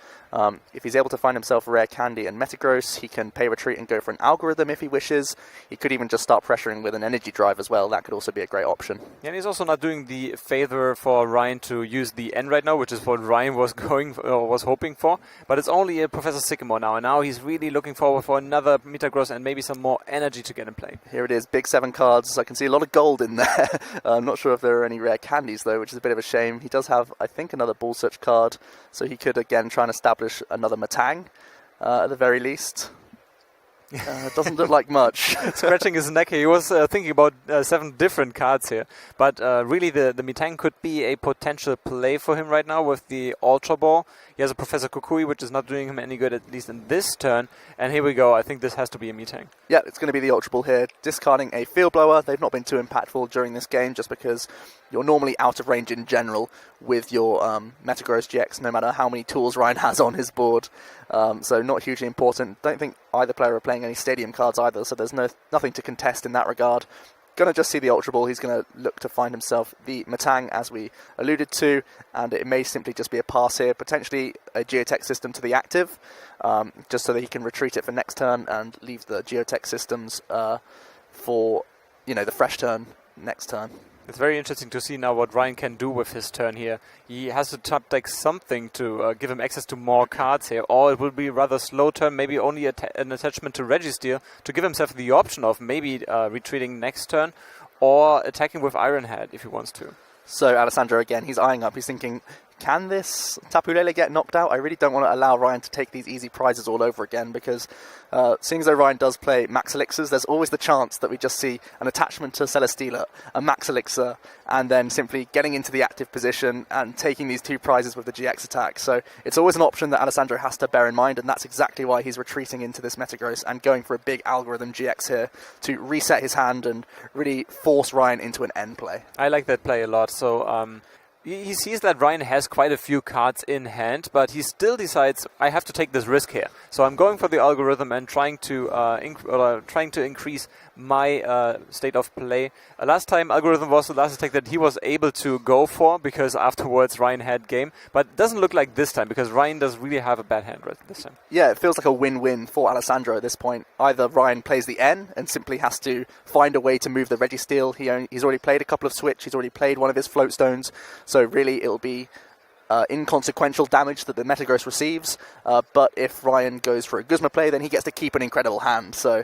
If he's able to find himself rare candy and Metagross, he can pay retreat and go for an Algorithm if he wishes. He could even just start pressuring with an Energy Drive as well. That could also be a great option. Yeah, and he's also not doing the favor for Ryan to use the N right now, which is what Ryan was was hoping for, but it's only a Professor Sycamore now, and now he's really looking forward for another Metagross and maybe some more energy to get in play. Here it is, big 7 cards. I can see a lot of gold in there. I'm not sure if there are any rare candies though, which is a bit of a shame. He does have, I think, another Ball Search card, so he could again try and establish another Metang at the very least. Doesn't look like much. Scratching his neck here. He was thinking about 7 different cards here. But really the Metang could be a potential play for him right now with the Ultra Ball. He has a Professor Kukui, which is not doing him any good, at least in this turn. And here we go. I think this has to be a Metang. Yeah, it's going to be the Ultra Ball here. Discarding a Field Blower. They've not been too impactful during this game just because you're normally out of range in general with your Metagross GX, no matter how many tools Ryan has on his board. So not hugely important. Don't think either player are playing any Stadium cards either, so there's nothing to contest in that regard. Going to just see the Ultra Ball. He's going to look to find himself the Metang, as we alluded to, and it may simply just be a pass here, potentially a Geotech system to the active, just so that he can retreat it for next turn and leave the Geotech systems for, the fresh turn next turn. It's very interesting to see now what Ryan can do with his turn here. He has to top deck something to give him access to more cards here, or it will be a rather slow turn, maybe only an attachment to Registeel to give himself the option of maybe retreating next turn or attacking with Iron Head if he wants to. So Alessandro again, he's eyeing up, he's thinking, can this Tapu Lele get knocked out? I really don't want to allow Ryan to take these easy prizes all over again because seeing as though Ryan does play Max Elixirs, there's always the chance that we just see an attachment to Celesteela, a Max Elixir, and then simply getting into the active position and taking these 2 prizes with the GX attack. So it's always an option that Alessandro has to bear in mind, and that's exactly why he's retreating into this Metagross and going for a big Algorithm GX here to reset his hand and really force Ryan into an N play. I like that play a lot. So he sees that Ryan has quite a few cards in hand, but he still decides, I have to take this risk here. So I'm going for the Algorithm and trying to increase my state of play. Last time, Algorithm was the last attack that he was able to go for, because afterwards Ryan had game. But it doesn't look like this time, because Ryan does really have a bad hand right this time. Yeah, it feels like a win-win for Alessandro at this point. Either Ryan plays the N and simply has to find a way to move the Registeel. He's already played a couple of Switch, he's already played one of his Float Stones, so really it'll be inconsequential damage that the Metagross receives, but if Ryan goes for a Guzma play, then he gets to keep an incredible hand, so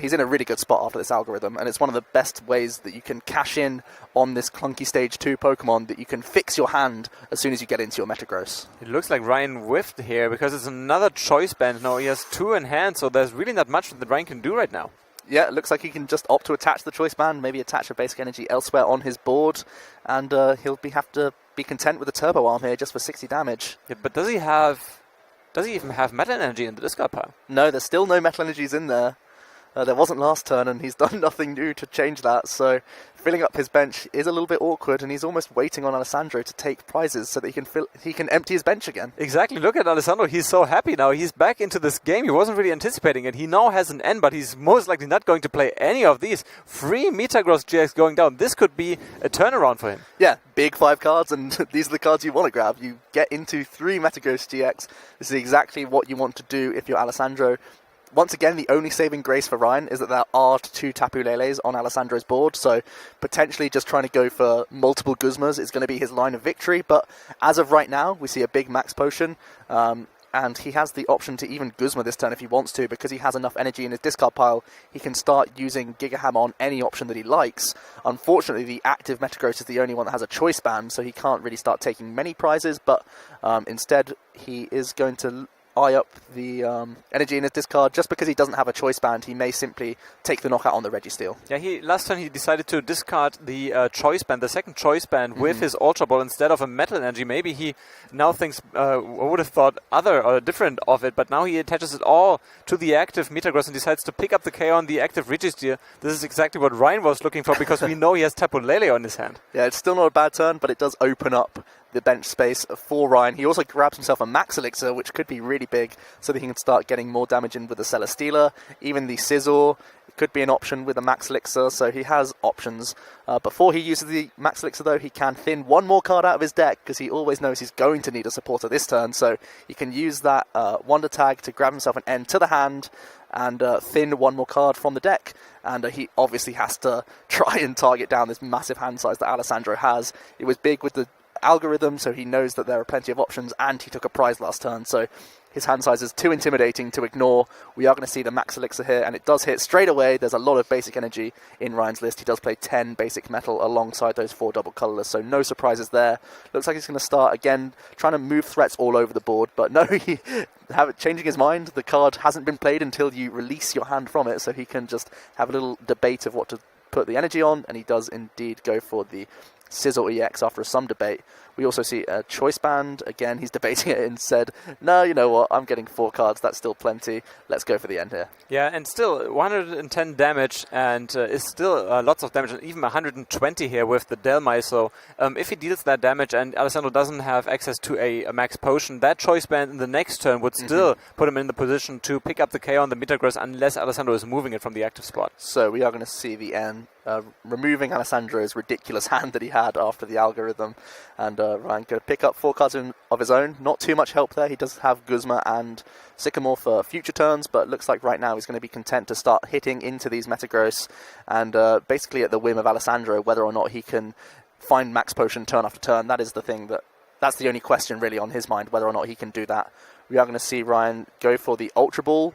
he's in a really good spot after this Algorithm, and it's one of the best ways that you can cash in on this clunky Stage 2 Pokemon, that you can fix your hand as soon as you get into your Metagross. It looks like Ryan whiffed here, because it's another Choice Band. Now he has 2 in hand, so there's really not much that Ryan can do right now. Yeah, it looks like he can just opt to attach the Choice Band, maybe attach a Basic Energy elsewhere on his board, and he'll have to be content with a Turbo Arm here just for 60 damage. Yeah, but does he even have Metal Energy in the discard pile? No, there's still no Metal Energies in there. There wasn't last turn, and he's done nothing new to change that, so filling up his bench is a little bit awkward, and he's almost waiting on Alessandro to take prizes so that he can empty his bench again. Exactly, look at Alessandro, he's so happy now, he's back into this game, he wasn't really anticipating it, he now has an N, but he's most likely not going to play any of these. 3 Metagross GX going down, this could be a turnaround for him. Yeah, big 5 cards, and these are the cards you want to grab. You get into 3 Metagross GX, this is exactly what you want to do if you're Alessandro. once again, the only saving grace for Ryan is that there are 2 Tapu Leles on Alessandro's board, so potentially just trying to go for multiple Guzmas is going to be his line of victory. But as of right now, we see a big max potion, and he has the option to even Guzma this turn if he wants to, because he has enough energy in his discard pile. He can start using Giga Hammer on any option that he likes. Unfortunately, the active Metagross is the only one that has a choice band, so he can't really start taking many prizes, but instead he is going to eye up the energy in his discard. Just because he doesn't have a choice band, he may simply take the knockout on the Registeel. Yeah, last time he decided to discard the choice band, the second choice band, with his Ultra Ball instead of a Metal Energy. Maybe he now thinks, would have thought other or different of it, but now he attaches it all to the active Metagross and decides to pick up the KO on the active Registeel. This is exactly what Ryan was looking for, because we know he has Tapu Lele on his hand. Yeah, it's still not a bad turn, but it does open up the bench space for Ryan. He also grabs himself a Max Elixir, which could be really big, so that he can start getting more damage in with the Celesteela. Even the Scizor could be an option with a Max Elixir, so he has options. Before he uses the Max Elixir, though, he can thin one more card out of his deck, because he always knows he's going to need a supporter this turn, so he can use that Wonder Tag to grab himself an end to the hand and thin one more card from the deck. And he obviously has to try and target down this massive hand size that Alessandro has. It was big with the algorithm, so he knows that there are plenty of options, and he took a prize last turn, so his hand size is too intimidating to ignore. We are going to see the Max Elixir here, and it does hit straight away. There's a lot of basic energy in Ryan's list. He does play 10 basic metal alongside those 4 double colorless, so no surprises there. Looks like he's going to start again trying to move threats all over the board, but no, he changing his mind. The card hasn't been played until you release your hand from it, so he can just have a little debate of what to put the energy on, and he does indeed go for the Sizzle EX after some debate. We also see a choice band. Again, he's debating it and said, no, you know what, I'm getting 4 cards, that's still plenty. Let's go for the end here. Yeah, and still 110 damage, and is still lots of damage, and even 120 here with the Delmai. So if he deals that damage and Alessandro doesn't have access to a max potion, that choice band in the next turn would still put him in the position to pick up the KO on the Metagross unless Alessandro is moving it from the active spot. So we are going to see the end, removing Alessandro's ridiculous hand that he had after the algorithm, and Ryan going to pick up 4 cards of his own. Not too much help there. He does have Guzma and Sycamore for future turns, but looks like right now he's going to be content to start hitting into these Metagross, and basically at the whim of Alessandro whether or not he can find max potion turn after turn. That is the thing that's the only question really on his mind, whether or not he can do that. We are going to see Ryan go for the Ultra Ball,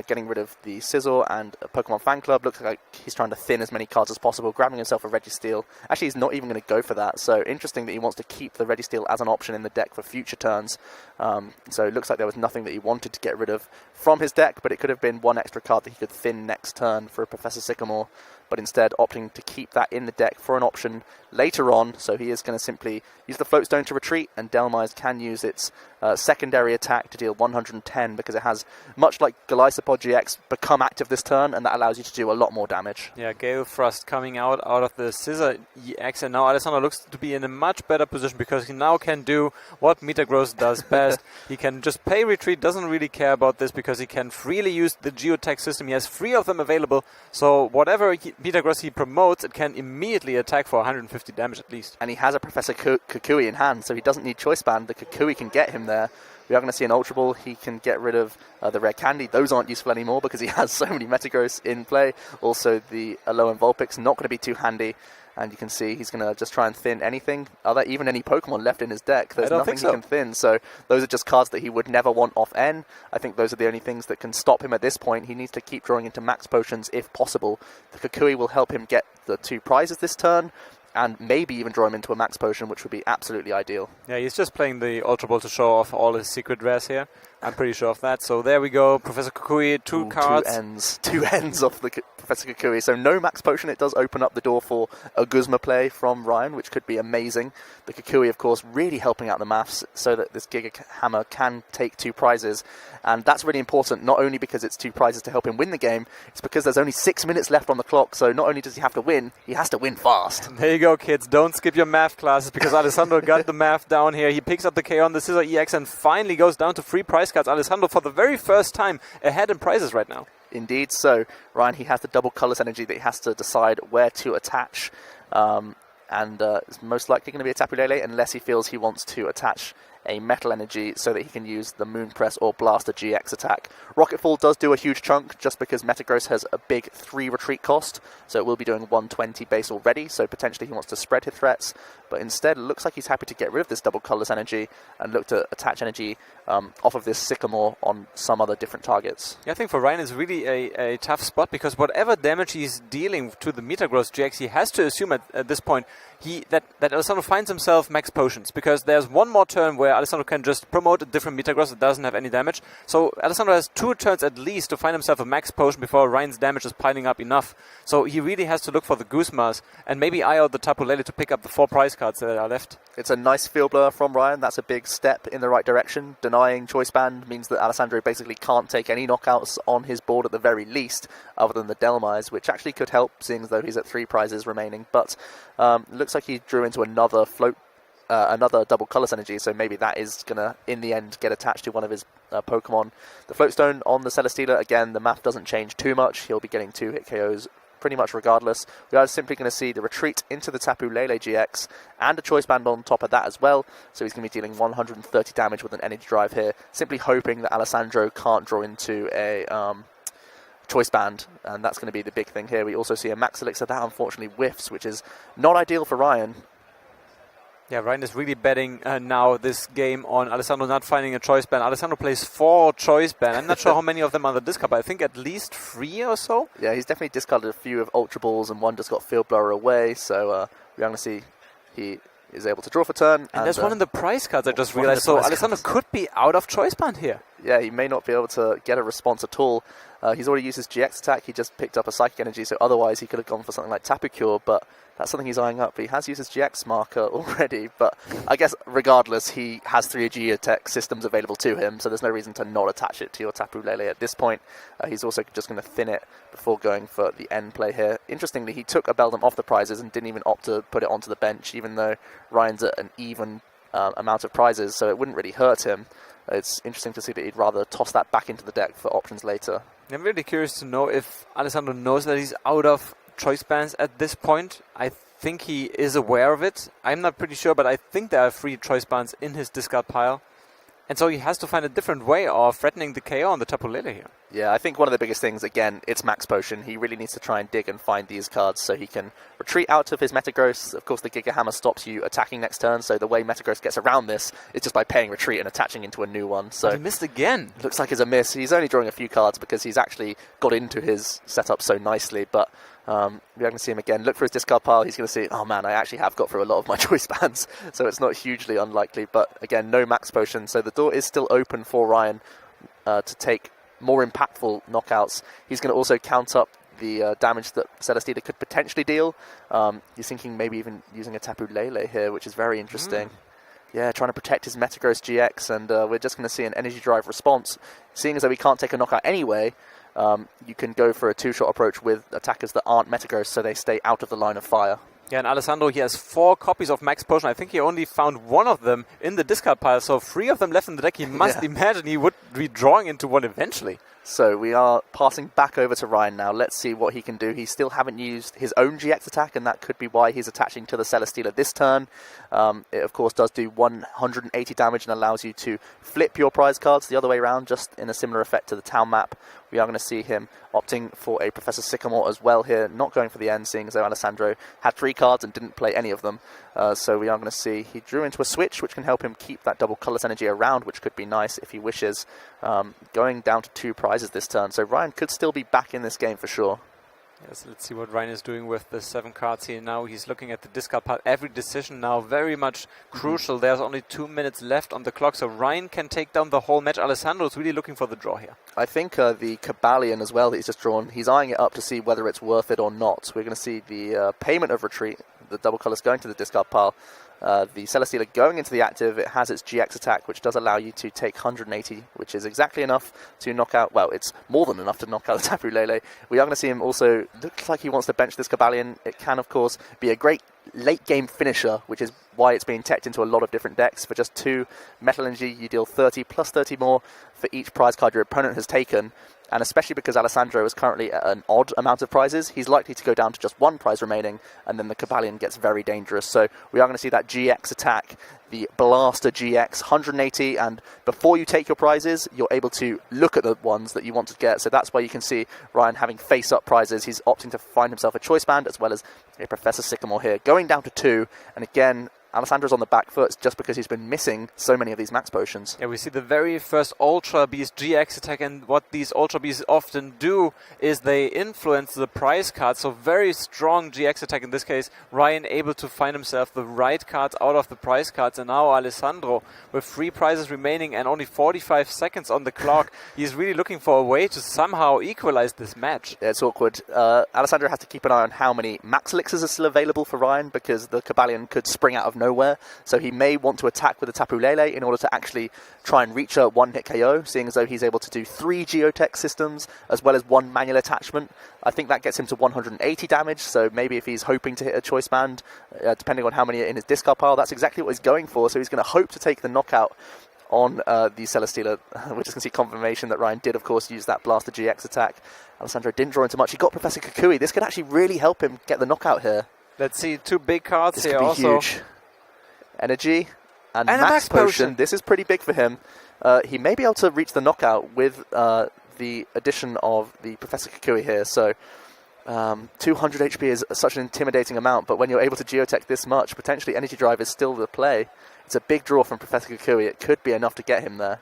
getting rid of the Scizor and Pokemon Fan Club. Looks like he's trying to thin as many cards as possible, grabbing himself a Registeel. Actually, he's not even going to go for that, so interesting that he wants to keep the Registeel as an option in the deck for future turns. So it looks like there was nothing that he wanted to get rid of from his deck, but it could have been one extra card that he could thin next turn for a Professor Sycamore, but instead opting to keep that in the deck for an option later on. So he is going to simply use the Float Stone to retreat, and Delmise can use its secondary attack to deal 110, because it has, much like Golisopod GX, become active this turn, and that allows you to do a lot more damage. Yeah, Gale Thrust coming out of the Scissor EX, and now Alessandro looks to be in a much better position, because he now can do what Metagross does best. He can just pay retreat, doesn't really care about this, because he can freely use the Geotech system. He has 3 of them available, so whatever Metagross he promotes, it can immediately attack for 150 damage at least. And he has a Professor Kukui in hand, so he doesn't need Choice Band. The Kukui can get him there. We are going to see an Ultra Ball. He can get rid of the Rare Candy. Those aren't useful anymore because he has so many Metagross in play. Also, the Alolan Vulpix, not going to be too handy. And you can see he's going to just try and thin anything. Are there even any Pokemon left in his deck? There's nothing he can thin. So those are just cards that he would never want off N. I think those are the only things that can stop him at this point. He needs to keep drawing into max potions if possible. The Kukui will help him get the 2 prizes this turn, and maybe even draw him into a max potion, which would be absolutely ideal. Yeah, he's just playing the Ultra Ball to show off all his secret rares here. I'm pretty sure of that. So there we go, Professor Kukui, 2 cards. Two ends off the Professor Kukui. So no max potion. It does open up the door for a Guzma play from Ryan, which could be amazing. The Kukui, of course, really helping out the maths so that this Giga Hammer can take 2 prizes. And that's really important, not only because it's 2 prizes to help him win the game, it's because there's only 6 minutes left on the clock. So not only does he have to win, he has to win fast. There you go, kids. Don't skip your math classes, because Alessandro got the math down here. He picks up the K on the Scissor EX and finally goes down to 3 prize cards. Alessandro, for the very first time, ahead in prizes right now. Indeed. So Ryan, he has the double colorless energy that he has to decide where to attach, and it's most likely going to be a Tapu Lele unless he feels he wants to attach a Metal Energy so that he can use the Moon Press or Blaster GX attack. Rocket Fall does do a huge chunk just because Metagross has a big 3 retreat cost, so it will be doing 120 base already, so potentially he wants to spread his threats, but instead it looks like he's happy to get rid of this double Colorless Energy and look to attach energy off of this Sycamore on some other different targets. Yeah, I think for Ryan it's really a tough spot, because whatever damage he's dealing to the Metagross GX, he has to assume at this point that Alessandro finds himself max potions, because there's one more turn where Alessandro can just promote a different Metagross that doesn't have any damage. So Alessandro has 2 turns at least to find himself a max potion before Ryan's damage is piling up enough. So he really has to look for the Guzmas and maybe eye out the Tapu Lele to pick up the 4 prize cards that are left. It's a nice field blur from Ryan. That's a big step in the right direction. Denying Choice Band means that Alessandro basically can't take any knockouts on his board at the very least, other than the Delmise, which actually could help, seeing as though he's at 3 prizes remaining. But looks like he drew into another another double Colorless Energy, so maybe that is going to, in the end, get attached to one of his Pokemon. The Floatstone on the Celesteela, again, the math doesn't change too much. He'll be getting 2 hit KOs pretty much regardless. We are simply going to see the retreat into the Tapu Lele GX and a Choice Band on top of that as well, so he's going to be dealing 130 damage with an Energy Drive here, simply hoping that Alessandro can't draw into a Choice Band, and that's going to be the big thing here. We also see a Max Elixir that unfortunately whiffs, which is not ideal for Ryan. Yeah, Ryan is really betting now this game on Alessandro not finding a Choice Band. Alessandro plays 4 Choice Band. I'm not sure how many of them are on the discard, but I think at least 3 or so. Yeah, he's definitely discarded a few of Ultra Balls, and one just got Field Blower away, so we're going to see he is able to draw for turn. And there's one in the prize cards I just realized, so Alessandro could be out of Choice Band here. Yeah, he may not be able to get a response at all. He's already used his GX attack, he just picked up a Psychic Energy, so otherwise he could have gone for something like Tapu Cure, but that's something he's eyeing up. But he has used his GX marker already, but I guess regardless, he has 3 Geotech systems available to him, so there's no reason to not attach it to your Tapu Lele at this point. He's also just going to thin it before going for the end play here. Interestingly, he took a Beldum off the prizes and didn't even opt to put it onto the bench, even though Ryan's at an even amount of prizes, so it wouldn't really hurt him. It's interesting to see that he'd rather toss that back into the deck for options later. I'm really curious to know if Alessandro knows that he's out of Choice Bands at this point. I think he is aware of it. I'm not pretty sure, but I think there are 3 Choice Bands in his discard pile. And so he has to find a different way of threatening the KO on the Tapu Lele here. Yeah, I think one of the biggest things, again, it's Max Potion. He really needs to try and dig and find these cards so he can retreat out of his Metagross. Of course, the Giga Hammer stops you attacking next turn, so the way Metagross gets around this is just by paying retreat and attaching into a new one. So he missed again. Looks like it's a miss. He's only drawing a few cards because he's actually got into his setup so nicely, but we're going to see him again. Look for his discard pile. He's going to see, oh man, I actually have got through a lot of my Choice Bands, so it's not hugely unlikely. But again, no Max Potion, so the door is still open for Ryan to take more impactful knockouts. He's going to also count up the damage that Celesteela could potentially deal. He's thinking maybe even using a Tapu Lele here, which is very interesting. Yeah, trying to protect his Metagross GX, and we're just going to see an Energy Drive response. Seeing as though we can't take a knockout anyway, you can go for a 2-shot approach with attackers that aren't Metagross, so they stay out of the line of fire. Yeah, and Alessandro, he has 4 copies of Max Potion. I think he only found 1 of them in the discard pile, so 3 of them left in the deck. He must imagine he would be drawing into one eventually. So we are passing back over to Ryan now. Let's see what he can do. He still haven't used his own GX attack, and that could be why he's attaching to the Celesteela this turn. It, of course, does do 180 damage and allows you to flip your prize cards the other way around, just in a similar effect to the town map. We are going to see him opting for a Professor Sycamore as well here, not going for the end, seeing as though Alessandro had 3 cards and didn't play any of them. So we are going to see he drew into a switch, which can help him keep that double Colorless Energy around, which could be nice if he wishes. Going down to 2 prizes this turn, so Ryan could still be back in this game for sure. Yes, let's see what Ryan is doing with the 7 cards here. Now he's looking at the discard pile. Every decision now very much crucial. There's only 2 minutes left on the clock, so Ryan can take down the whole match. Alessandro is really looking for the draw here. I think the Cabalion as well that he's just drawn, he's eyeing it up to see whether it's worth it or not. We're going to see the payment of retreat, the double colours going to the discard pile. The Celesteela going into the active, it has its GX attack, which does allow you to take 180, which is exactly enough to knock out, well, it's more than enough to knock out the Tapu Lele. We are going to see him also, looks like he wants to bench this Cabalion. It can, of course, be a great late game finisher, which is why it's being teched into a lot of different decks. For just 2 Metal Energy, you deal 30 plus 30 more for each prize card your opponent has taken. And especially because Alessandro is currently at an odd amount of prizes, he's likely to go down to just 1 prize remaining, and then the Cabalion gets very dangerous. So we are going to see that GX attack the Blaster GX 180, and before you take your prizes, you're able to look at the ones that you want to get. So that's where you can see Ryan having face-up prizes. He's opting to find himself a choice band as well as a Professor Sycamore here, going down to 2, and again, Alessandro's on the back foot just because he's been missing so many of these max potions. Yeah, we see the very first Ultra Beast GX attack, and what these Ultra Beasts often do is they influence the prize card. So very strong GX attack in this case. Ryan able to find himself the right cards out of the prize cards, and now Alessandro with 3 prizes remaining and only 45 seconds on the clock. He's really looking for a way to somehow equalize this match. Yeah, it's awkward. Alessandro has to keep an eye on how many max elixirs are still available for Ryan, because the Cobalion could spring out of nowhere, so he may want to attack with the Tapu Lele in order to actually try and reach a one-hit KO, seeing as though he's able to do 3 Geotech systems as well as 1 manual attachment. I think that gets him to 180 damage, so maybe if he's hoping to hit a choice band, depending on how many are in his discard pile, that's exactly what he's going for, so he's going to hope to take the knockout on the Celesteela. We're just going to see confirmation that Ryan did, of course, use that Blaster GX attack. Alessandro didn't draw into much. He got Professor Kukui. This could actually really help him get the knockout here. Let's see 2 big cards this here could be also. Huge. Energy and a max potion. This is pretty big for him. He may be able to reach the knockout with the addition of the Professor Kukui here. So 200 HP is such an intimidating amount, but when you're able to Geotech this much, potentially Energy Drive is still the play. It's a big draw from Professor Kukui. It could be enough to get him there.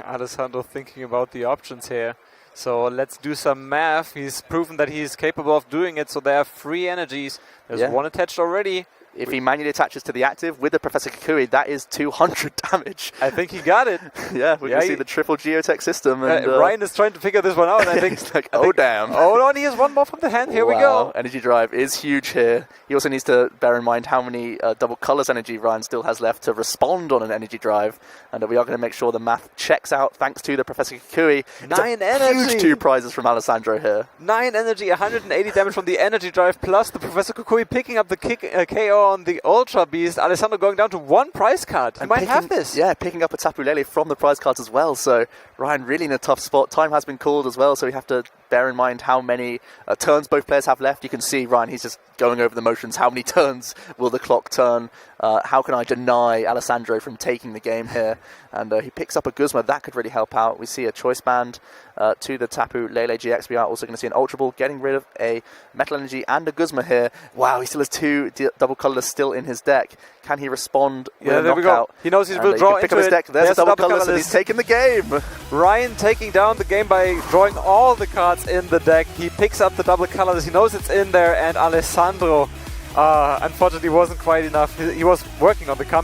Alessandro thinking about the options here. So let's do some math. He's proven that he's capable of doing it, so there are 3 energies. There's 1 attached already. If he manually attaches to the active with the Professor Kukui, that is 200 damage. I think he got it. Yeah, we can see the triple Geotech system. And, Ryan is trying to figure this one out. I think he's like, oh, damn. Oh, no, and he has 1 more from the hand. Here we go. Energy Drive is huge here. He also needs to bear in mind how many double colors energy Ryan still has left to respond on an Energy Drive. And we are going to make sure the math checks out thanks to the Professor Kukui. 9 energy. Huge 2 prizes from Alessandro here. 9 energy, 180 damage from the Energy Drive, plus the Professor Kukui picking up the KO on the Ultra Beast. Alessandro going down to 1 prize card. He might have this. Yeah, picking up a Tapu Lele from the prize cards as well. So Ryan really in a tough spot. Time has been called as well, so we have to bear in mind how many turns both players have left. You can see Ryan, he's just going over the motions. How many turns will the clock turn? How can I deny Alessandro from taking the game here? And he picks up a Guzma. That could really help out. We see a choice band to the Tapu Lele GX. We are also going to see an Ultra Ball getting rid of a Metal Energy and a Guzma here. Wow, he still has 2 double colorless still in his deck. Can he respond with a there we knockout? go. He knows he will draw pick into up his it. deck. There's a double colorless, and he's taking the game. Ryan taking down the game by drawing all the cards in the deck. He picks up the double colorless. He knows it's in there, and Alessandro unfortunately wasn't quite enough. He was working on the comeback.